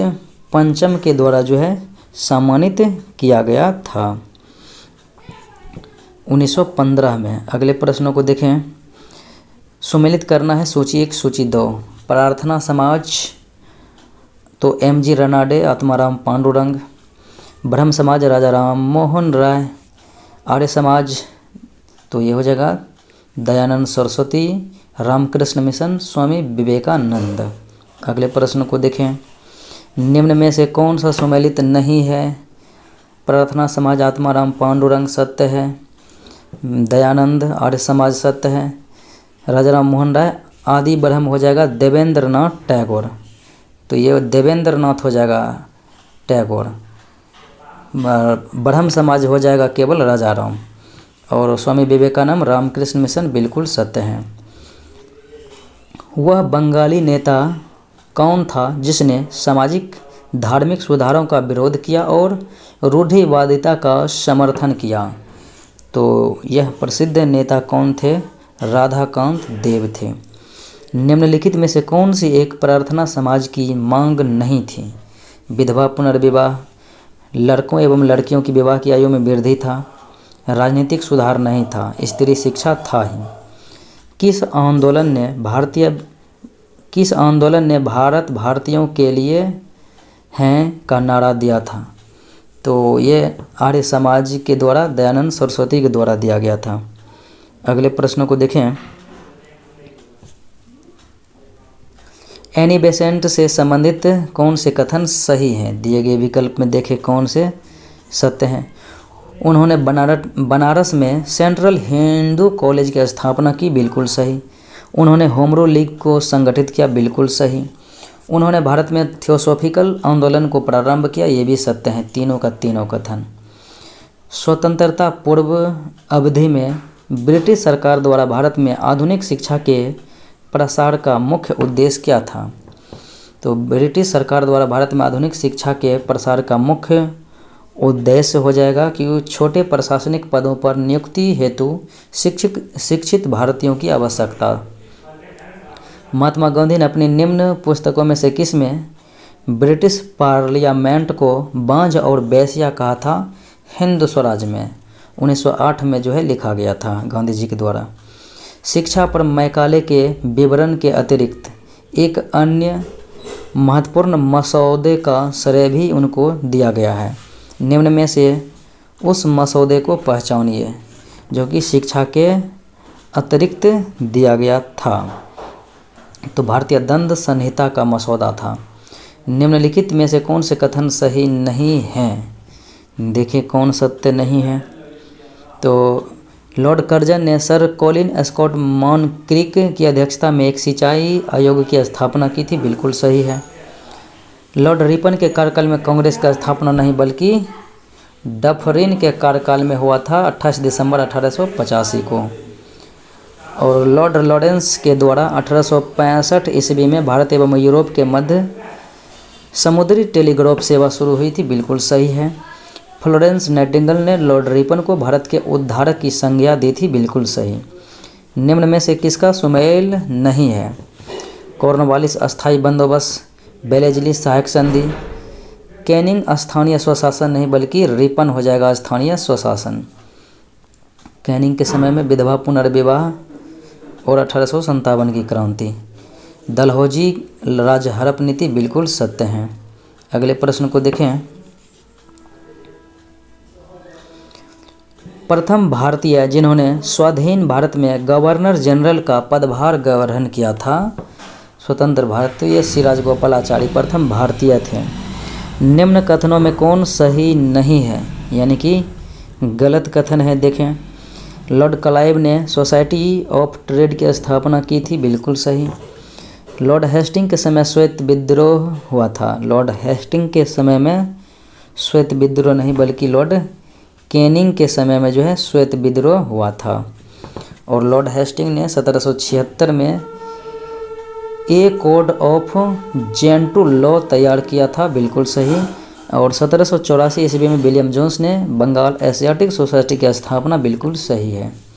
S1: पंचम के द्वारा जो है सम्मानित किया गया था 1915 में। अगले प्रश्नों को देखें। सुमेलित करना है सूची 1 सूची 2। प्रार्थना समाज तो M.G. रनाडे, आत्माराम पांडुरंग। ब्रह्म समाज राजा राम मोहन राय। आर्य समाज तो ये हो जाएगा दयानंद सरस्वती। रामकृष्ण मिशन स्वामी विवेकानंद। अगले प्रश्न को देखें। निम्न में से कौन सा सुमेलित नहीं है? प्रार्थना समाज आत्माराम पांडुरंग सत्य है। दयानंद आर्य समाज सत्य है। राजा राम मोहन राय आदि ब्रह्म हो जाएगा देवेंद्रनाथ टैगोर। तो ये देवेंद्रनाथ हो जाएगा टैगोर। ब्रह्म समाज हो जाएगा केवल राजा राम। और स्वामी विवेकानंद रामकृष्ण मिशन बिल्कुल सत्य हैं। वह बंगाली नेता कौन था जिसने सामाजिक धार्मिक सुधारों का विरोध किया और रूढ़िवादिता का समर्थन किया? तो यह प्रसिद्ध नेता कौन थे? राधाकांत देव थे। निम्नलिखित में से कौन सी एक प्रार्थना समाज की मांग नहीं थी? विधवा पुनर्विवाह, लड़कों एवं लड़कियों की विवाह की आयु में वृद्धि था, राजनीतिक सुधार नहीं था, स्त्री शिक्षा था ही। किस आंदोलन ने भारत भारतीयों के लिए हैं का नारा दिया था? तो ये आर्य समाज के द्वारा दयानंद सरस्वती के द्वारा दिया गया था। अगले प्रश्नों को देखें। एनी बेसेंट से संबंधित कौन से कथन सही हैं? दिए गए विकल्प में देखें कौन से सत्य हैं। उन्होंने बनारस में सेंट्रल हिंदू कॉलेज की स्थापना की, बिल्कुल सही। उन्होंने होमरू लीग को संगठित किया, बिल्कुल सही। उन्होंने भारत में थियोसॉफिकल आंदोलन को प्रारंभ किया, ये भी सत्य हैं तीनों का तीनों कथन। स्वतंत्रता पूर्व अवधि में ब्रिटिश सरकार द्वारा भारत में आधुनिक शिक्षा के प्रसार का मुख्य उद्देश्य क्या था? तो ब्रिटिश सरकार द्वारा भारत में आधुनिक शिक्षा के प्रसार का मुख्य उद्देश्य हो जाएगा कि छोटे प्रशासनिक पदों पर नियुक्ति हेतु शिक्षित भारतीयों की आवश्यकता। महात्मा गांधी ने अपनी निम्न पुस्तकों में से किस में ब्रिटिश पार्लियामेंट को बांझ और बेस्या कहा था? हिंद स्वराज में 1908 में जो है लिखा गया था गांधी जी के द्वारा। शिक्षा पर मैकाले के विवरण के अतिरिक्त एक अन्य महत्वपूर्ण मसौदे का श्रेय भी उनको दिया गया है। निम्न में से उस मसौदे को पहचानिए जो कि शिक्षा के अतिरिक्त दिया गया था। तो भारतीय दंड संहिता का मसौदा था। निम्नलिखित में से कौन से कथन सही नहीं हैं? देखिए कौन सत्य नहीं है। तो लॉर्ड कर्जन ने सर कॉलिन स्कॉट मॉनक्रिक की अध्यक्षता में एक सिंचाई आयोग की स्थापना की थी, बिल्कुल सही है। लॉर्ड रिपन के कार्यकाल में कांग्रेस का स्थापना नहीं बल्कि डफरिन के कार्यकाल में हुआ था 28 दिसंबर 1885 को। और लॉर्ड लॉरेंस के द्वारा 1865 ईस्वी में भारत एवं यूरोप के मध्य समुद्री टेलीग्राफ सेवा शुरू हुई थी, बिल्कुल सही है। फ्लोरेंस नाइटिंगेल ने लॉर्ड रिपन को भारत के उद्धारक की संज्ञा दी थी, बिल्कुल सही। निम्न में से किसका सुमेल नहीं है? कॉर्नवालिस अस्थायी बंदोबस्त, बेलेजली सहायक संधि, कैनिंग स्थानीय स्वशासन नहीं बल्कि रिपन हो जाएगा स्थानीय स्वशासन। कैनिंग के समय में विधवा पुनर्विवाह और 1857 की क्रांति। डलहौजी राजहरप नीति बिल्कुल सत्य हैं। अगले प्रश्न को देखें। प्रथम भारतीय जिन्होंने स्वाधीन भारत में गवर्नर जनरल का पदभार ग्रहण किया था स्वतंत्र भारत, तो ये सी राजगोपालाचारी प्रथम भारतीय थे। निम्न कथनों में कौन सही नहीं है, यानी कि गलत कथन है? देखें। लॉर्ड क्लाइव ने सोसाइटी ऑफ ट्रेड की स्थापना की थी, बिल्कुल सही। लॉर्ड हेस्टिंग के समय श्वेत विद्रोह हुआ था। लॉर्ड हेस्टिंग के समय में श्वेत विद्रोह नहीं बल्कि लॉर्ड कैनिंग के समय में जो है श्वेत विद्रोह हुआ था। और लॉर्ड हेस्टिंग ने 1776 में ए कोड ऑफ जेंटू लॉ तैयार किया था, बिल्कुल सही। और 1784 ईस्वी में विलियम जोन्स ने बंगाल एशियाटिक सोसाइटी की स्थापना, बिल्कुल सही है।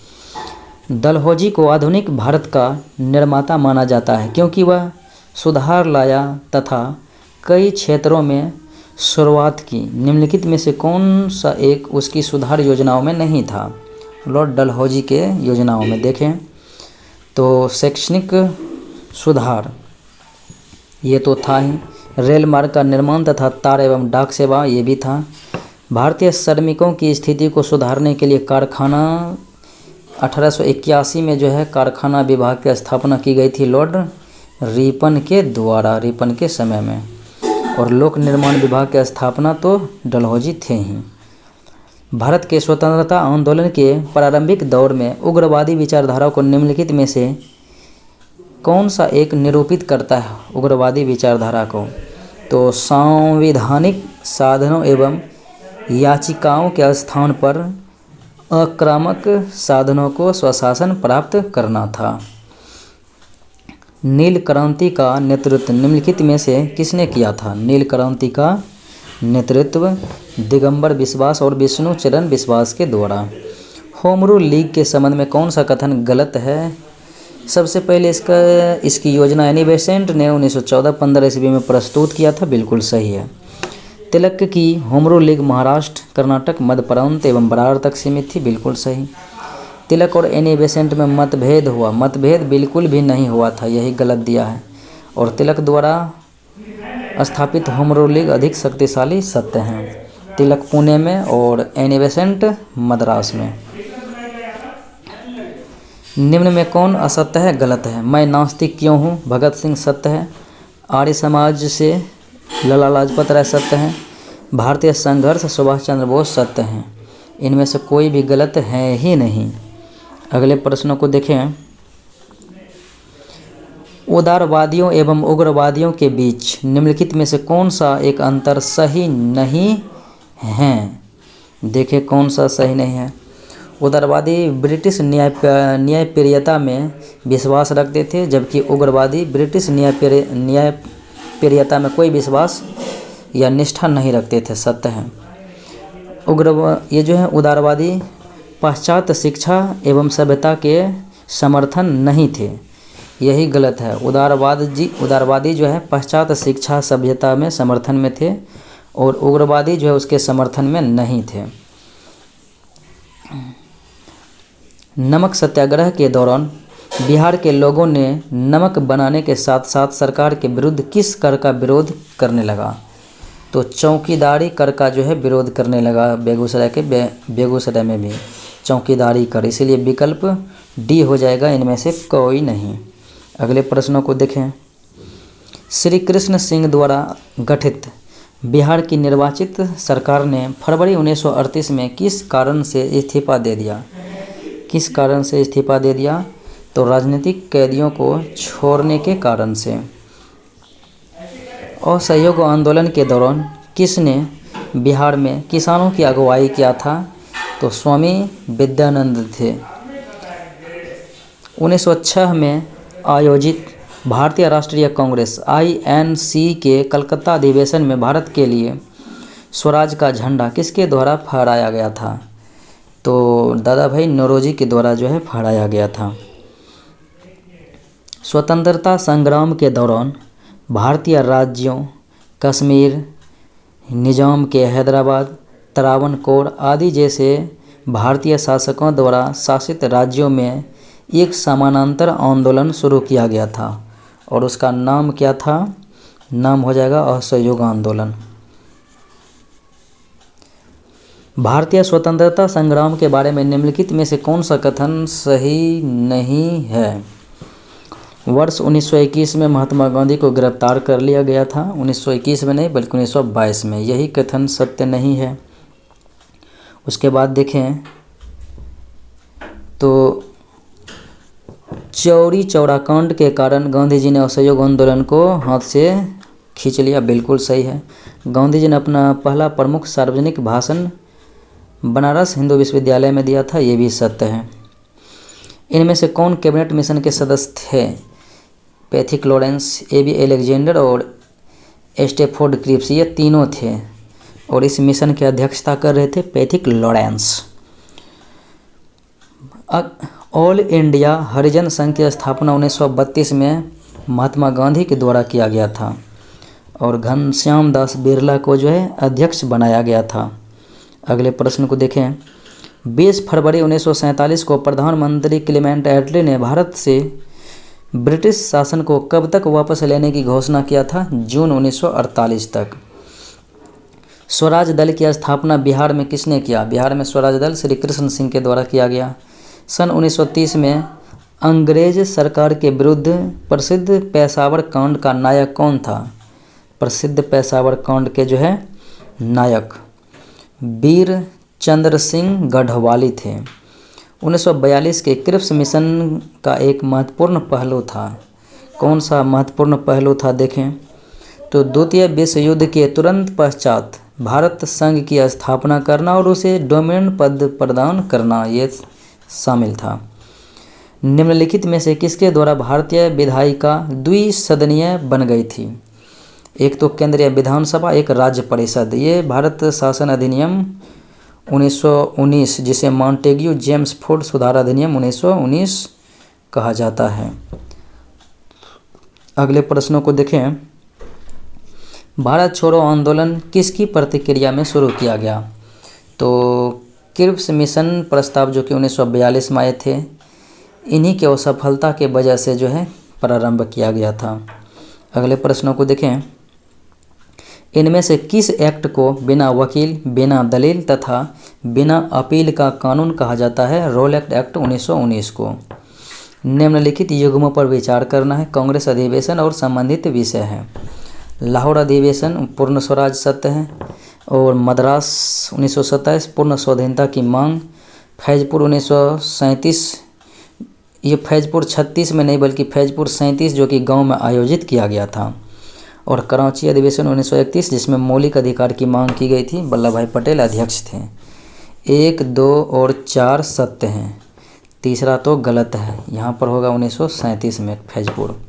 S1: डलहौजी को आधुनिक भारत का निर्माता माना जाता है क्योंकि वह सुधार लाया तथा कई क्षेत्रों में शुरुआत की। निम्नलिखित में से कौन सा एक उसकी सुधार योजनाओं में नहीं था? लॉर्ड डलहौजी के योजनाओं में देखें तो शैक्षणिक सुधार ये तो था ही, रेल मार्ग का निर्माण तथा तार एवं डाक सेवा ये भी था। भारतीय श्रमिकों की स्थिति को सुधारने के लिए कारखाना 1881 में जो है कारखाना विभाग की स्थापना की गई थी लॉर्ड रिपन के द्वारा, रिपन के समय में। और लोक निर्माण विभाग की स्थापना तो डलहौजी थे ही। भारत के स्वतंत्रता आंदोलन के प्रारंभिक दौर में उग्रवादी विचारधारा को निम्नलिखित में से कौन सा एक निरूपित करता है? उग्रवादी विचारधारा को तो संवैधानिक साधनों एवं याचिकाओं के स्थान पर आक्रामक साधनों को स्वशासन प्राप्त करना था। नील क्रांति का नेतृत्व निम्नलिखित में से किसने किया था? नील क्रांति का नेतृत्व दिगंबर बिश्वास और विष्णु चरण विश्वास के द्वारा। होम रूल लीग के संबंध में कौन सा कथन गलत है? सबसे पहले इसकी योजना एनी बेसेंट ने 1914-15 ईस्वी में प्रस्तुत किया था, बिल्कुल सही है। तिलक की home rule league Maharashtra, Karnataka, Madhya Prant एवं बरार तक सीमित थी, बिल्कुल सही। तिलक और एनी बेसेंट में मतभेद हुआ, मतभेद बिल्कुल भी नहीं हुआ था, यही गलत दिया है। और तिलक द्वारा स्थापित होम रूल लीग अधिक शक्तिशाली सत्य हैं। तिलक पुणे में और एनी बेसेंट मद्रास में। निम्न में कौन असत्य है? गलत है। मैं नास्तिक क्यों हूँ? भगत सिंह सत्य है। आर्य समाज से लाला लाजपत राय सत्य हैं। भारतीय संघर्ष सुभाष चंद्र बोस सत्य हैं। इनमें से कोई भी गलत है ही नहीं। अगले प्रश्नों को देखें। उदारवादियों एवं उग्रवादियों के बीच निम्नलिखित में से कौन सा एक अंतर सही नहीं है? देखें कौन सा सही नहीं है। उदारवादी ब्रिटिश न्यायप्रियता में विश्वास रखते थे, जबकि उग्रवादी ब्रिटिश न्यायप्रियता में कोई विश्वास या निष्ठा नहीं रखते थे, सत्य है। ये जो है उदारवादी पाश्चात्य शिक्षा एवं सभ्यता के समर्थन नहीं थे, यही गलत है। उदारवादी जो है पाश्चात्य शिक्षा सभ्यता में समर्थन में थे और उग्रवादी जो है उसके समर्थन में नहीं थे। नमक सत्याग्रह के दौरान बिहार के लोगों ने नमक बनाने के साथ साथ सरकार के विरुद्ध किस कर का विरोध करने लगा? तो चौकीदारी कर का जो है विरोध करने लगा। बेगूसराय में भी चौकीदारी कर, इसीलिए विकल्प डी हो जाएगा, इनमें से कोई नहीं। अगले प्रश्नों को देखें। श्री कृष्ण सिंह द्वारा गठित बिहार की निर्वाचित सरकार ने फरवरी 1938 में किस कारण से इस्तीफा दे दिया? किस कारण से इस्तीफा दे दिया? तो राजनीतिक कैदियों को छोड़ने के कारण से। असहयोग आंदोलन के दौरान किसने बिहार में किसानों की अगुवाई किया था? तो स्वामी विद्यानंद थे। 1906 में आयोजित भारतीय राष्ट्रीय कांग्रेस INC के कलकत्ता अधिवेशन में भारत के लिए स्वराज का झंडा किसके द्वारा फहराया गया था? तो दादा भाई नौरोजी के द्वारा जो है फहराया गया था। स्वतंत्रता संग्राम के दौरान भारतीय राज्यों कश्मीर, निजाम के हैदराबाद, त्रावणकोर आदि जैसे भारतीय शासकों द्वारा शासित राज्यों में एक समानांतर आंदोलन शुरू किया गया था और उसका नाम क्या था? नाम हो जाएगा असहयोग आंदोलन। भारतीय स्वतंत्रता संग्राम के बारे में निम्नलिखित में से कौन सा कथन सही नहीं है? वर्ष 1921 में महात्मा गांधी को गिरफ्तार कर लिया गया था। 1921 में नहीं बल्कि 1922 में, यही कथन सत्य नहीं है। उसके बाद देखें तो चौरी चौरा कांड के कारण गांधी जी ने असहयोग आंदोलन को हाथ से खींच लिया, बिल्कुल सही है। गांधी जी ने अपना पहला प्रमुख सार्वजनिक भाषण बनारस हिंदू विश्वविद्यालय में दिया था, ये भी सत्य है। इनमें से कौन कैबिनेट मिशन के सदस्य थे? Pethick Lawrence, A.B. अलेक्जेंडर और स्टेफोर्ड क्रिप्स, ये तीनों थे और इस मिशन की अध्यक्षता कर रहे थे पैथिक लॉरेंस। ऑल इंडिया हरिजन संघ की स्थापना 1932 में महात्मा गांधी के द्वारा किया गया था और घनश्याम दास बिरला को जो है अध्यक्ष बनाया गया था। अगले प्रश्न को देखें। 20 फरवरी 1947 को प्रधानमंत्री क्लेमेंट एटली ने भारत से ब्रिटिश शासन को कब तक वापस लेने की घोषणा किया था? जून 1948 तक। स्वराज दल की स्थापना बिहार में किसने किया? बिहार में स्वराज दल श्री कृष्ण सिंह के द्वारा किया गया। सन 1930 में अंग्रेज सरकार के विरुद्ध प्रसिद्ध पेशावर कांड का नायक कौन था? प्रसिद्ध पेशावर कांड के जो है नायक वीर चंद्र सिंह गढ़वाली थे। 1942 के क्रिप्स मिशन का एक महत्वपूर्ण पहलू था। कौन सा महत्वपूर्ण पहलू था देखें तो द्वितीय विश्व युद्ध के तुरंत पश्चात भारत संघ की स्थापना करना और उसे डोमेन पद प्रदान करना ये शामिल था। निम्नलिखित में से किसके द्वारा भारतीय विधायिका द्विसदनीय बन गई थी? एक तो केंद्रीय विधानसभा, एक राज्य परिषद। ये भारत शासन अधिनियम 1919 जिसे मॉन्टेग्यू जेम्स फूड सुधार अधिनियम 1919 कहा जाता है। अगले प्रश्नों को देखें। भारत छोड़ो आंदोलन किसकी प्रतिक्रिया में शुरू किया गया? तो क्रिप्स मिशन प्रस्ताव जो कि 1942 में आए थे, इन्हीं के असफलता के वजह से जो है प्रारंभ किया गया था। अगले प्रश्नों को देखें। इनमें से किस एक्ट को बिना वकील, बिना दलील तथा बिना अपील का कानून कहा जाता है? रोल एक्ट 1919 को। निम्नलिखित युग्मों पर विचार करना है। कांग्रेस अधिवेशन और संबंधित विषय है। लाहौर अधिवेशन पूर्ण स्वराज सत्य है और मद्रास 1927 पूर्ण स्वाधीनता की मांग। फैजपुर 1937, ये फैजपुर 36 में नहीं बल्कि फैजपुर 37 जो कि गांव में आयोजित किया गया था। और कराची अधिवेशन 1931 जिसमें मौलिक अधिकार की मांग की गई थी, वल्लभ भाई पटेल अध्यक्ष थे। 1, 2 और 4 सत्य हैं, तीसरा तो गलत है। यहाँ पर होगा 1937 में फैजपुर।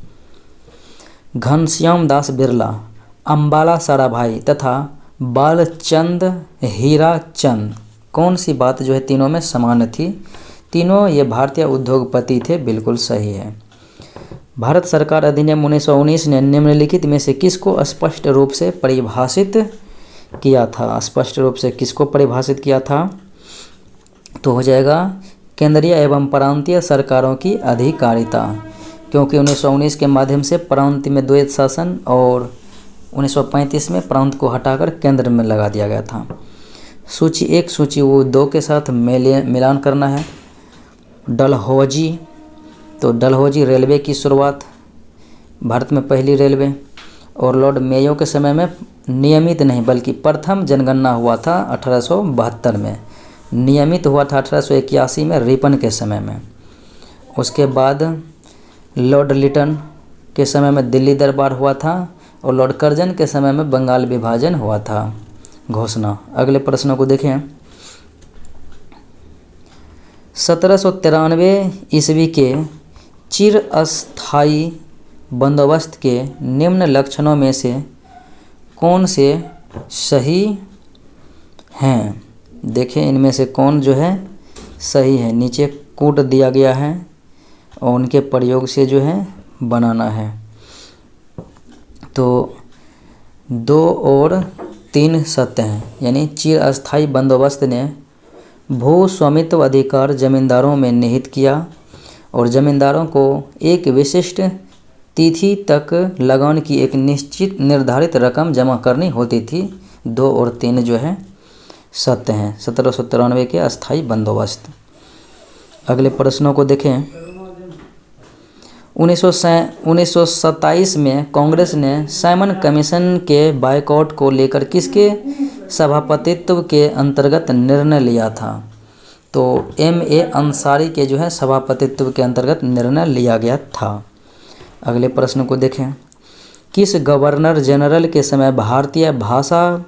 S1: घनश्याम दास बिरला, अम्बाला साराभाई तथा बालचंद हीराचंद, कौन सी बात जो है तीनों में समान थी? तीनों ये भारतीय उद्योगपति थे, बिल्कुल सही है। भारत सरकार अधिनियम 1919 ने निम्नलिखित में से किसको स्पष्ट रूप से परिभाषित किया था? स्पष्ट रूप से किसको परिभाषित किया था? तो हो जाएगा केंद्रीय एवं प्रांतीय सरकारों की अधिकारिता, क्योंकि 1919 के माध्यम से प्रांत में द्वैत शासन और 1935 में प्रांत को हटाकर केंद्र में लगा दिया गया था। सूची 1 सूची 2 के साथ मिलान करना है। डलहौजी, तो डलहौजी रेलवे की शुरुआत, भारत में पहली रेलवे। और लॉर्ड मेयो के समय में नियमित नहीं बल्कि प्रथम जनगणना हुआ था 1872 में, नियमित हुआ था 1881 में रिपन के समय में। उसके बाद लॉर्ड लिटन के समय में दिल्ली दरबार हुआ था और लॉर्ड कर्जन के समय में बंगाल विभाजन हुआ था घोषणा। अगले प्रश्नों को देखें। 1793 ईस्वी के चिरस्थायी बंदोबस्त के निम्न लक्षणों में से कौन से सही हैं? देखें इनमें से कौन जो है सही है। नीचे कूट दिया गया है और उनके प्रयोग से जो है बनाना है। तो 2 और 3 सत्य हैं, यानी चिरस्थायी बंदोबस्त ने भू स्वामित्व अधिकार जमींदारों में निहित किया और जमींदारों को एक विशिष्ट तिथि तक लगान की एक निश्चित निर्धारित रकम जमा करनी होती थी। 2 और 3 जो है सत्य हैं। 1793 के अस्थायी बंदोबस्त। अगले प्रश्नों को देखें। 1927 में कांग्रेस ने साइमन कमीशन के बायकॉट को लेकर किसके सभापतित्व के अंतर्गत निर्णय लिया था? तो M.A. अंसारी के जो है सभापतित्व के अंतर्गत निर्णय लिया गया था। अगले प्रश्न को देखें। किस गवर्नर जनरल के समय भारतीय भाषा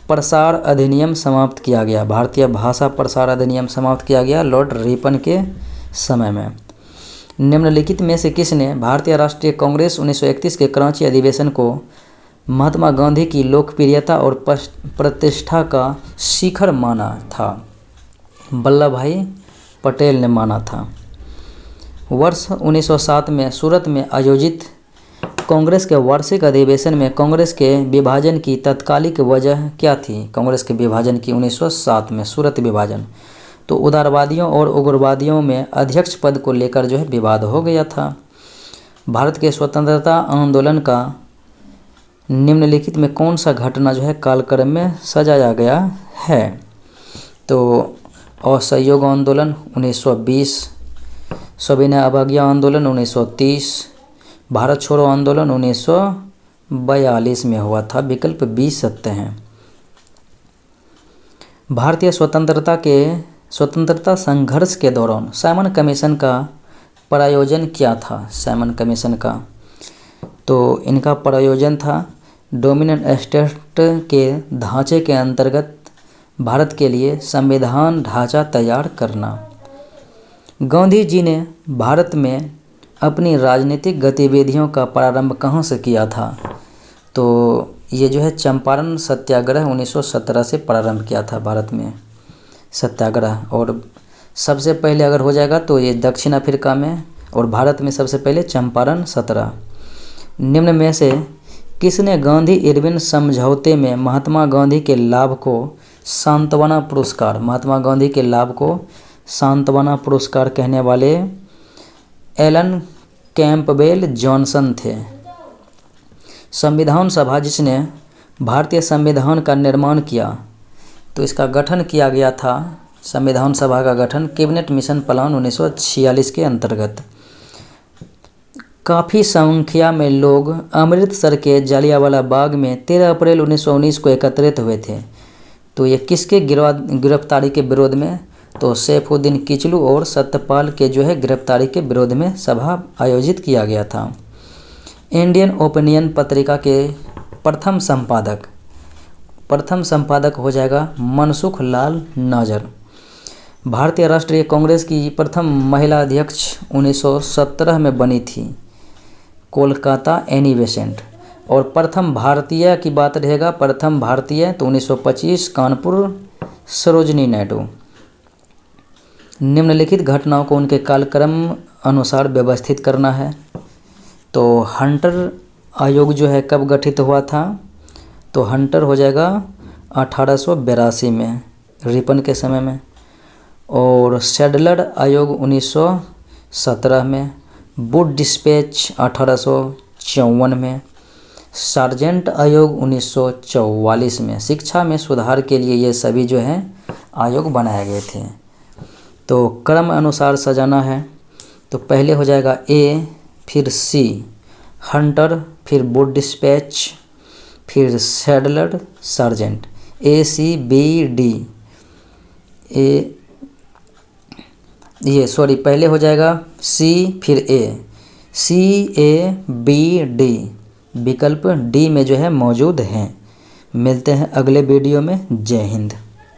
S1: प्रसार अधिनियम समाप्त किया गया? भारतीय भाषा प्रसार अधिनियम समाप्त किया गया लॉर्ड रिपन के समय में। निम्नलिखित में से किसने भारतीय राष्ट्रीय कांग्रेस 1931 के कराची अधिवेशन को महात्मा गांधी की लोकप्रियता और प्रतिष्ठा का शिखर माना था? वल्लभ भाई पटेल ने माना था। वर्ष 1907 में सूरत में आयोजित कांग्रेस के वार्षिक अधिवेशन में कांग्रेस के विभाजन की तात्कालिक वजह क्या थी? कांग्रेस के विभाजन की 1907 में सूरत विभाजन, तो उदारवादियों और उग्रवादियों में अध्यक्ष पद को लेकर जो है विवाद हो गया था। भारत के स्वतंत्रता आंदोलन का निम्नलिखित में कौन सा घटना जो है कालक्रम में सजाया गया है? तो असहयोग आंदोलन 1920, सविनय अवज्ञा आंदोलन 1930, भारत छोड़ो आंदोलन 1942 में हुआ था। विकल्प 20 सत्य हैं। भारतीय स्वतंत्रता संघर्ष के दौरान साइमन कमीशन का प्रायोजन क्या था? साइमन कमीशन का, तो इनका प्रायोजन था डोमिनियन स्टेट के ढांचे के अंतर्गत भारत के लिए संविधान ढांचा तैयार करना। गांधी जी ने भारत में अपनी राजनीतिक गतिविधियों का प्रारंभ कहाँ से किया था? तो ये जो है चंपारण सत्याग्रह 1917 से प्रारंभ किया था भारत में सत्याग्रह। और सबसे पहले अगर हो जाएगा तो ये दक्षिण अफ्रीका में, और भारत में सबसे पहले चंपारण 17। निम्न में से किसने गांधी इरविन समझौते में महात्मा गांधी के लाभ को सांत्वना पुरस्कार, महात्मा गांधी के लाभ को सांत्वना पुरस्कार कहने वाले एलन कैंपबेल जॉनसन थे? संविधान सभा जिसने भारतीय संविधान का निर्माण किया, तो इसका गठन किया गया था, संविधान सभा का गठन कैबिनेट मिशन प्लान 1946 के अंतर्गत। काफ़ी संख्या में लोग अमृतसर के जालियांवाला बाग में 13 अप्रैल 1919 को एकत्रित हुए थे। तो ये किसके गिरफ्तारी के विरोध में? तो सैफुद्दीन किचलू और सत्यपाल के जो है गिरफ्तारी के विरोध में सभा आयोजित किया गया था। इंडियन ओपिनियन पत्रिका के प्रथम संपादक हो जाएगा मनसुख लाल नाजर। भारतीय राष्ट्रीय कांग्रेस की प्रथम महिला अध्यक्ष 1917 में बनी थी, कोलकाता एनी बेसेंट। और प्रथम भारतीय की बात रहेगा, प्रथम भारतीय तो 1925 कानपुर सरोजनी नायडू। निम्नलिखित घटनाओं को उनके कालक्रम अनुसार व्यवस्थित करना है। तो हंटर आयोग जो है कब गठित हुआ था? तो हंटर हो जाएगा 1882 में, रिपन के समय में। और सैडलर आयोग 1917 में, वुड डिस्पैच 1854 में, सार्जेंट आयोग 1944 में। शिक्षा में सुधार के लिए ये सभी जो हैं आयोग बनाए गए थे। तो क्रम अनुसार सजाना है। तो पहले हो जाएगा ए, फिर सी हंटर, फिर वुड डिस्पैच, फिर सैडलर, सार्जेंट, ए सी बी डी। पहले हो जाएगा सी, फिर ए, सी ए बी डी। विकल्प डी में जो है मौजूद हैं। मिलते हैं अगले वीडियो में। जय हिंद।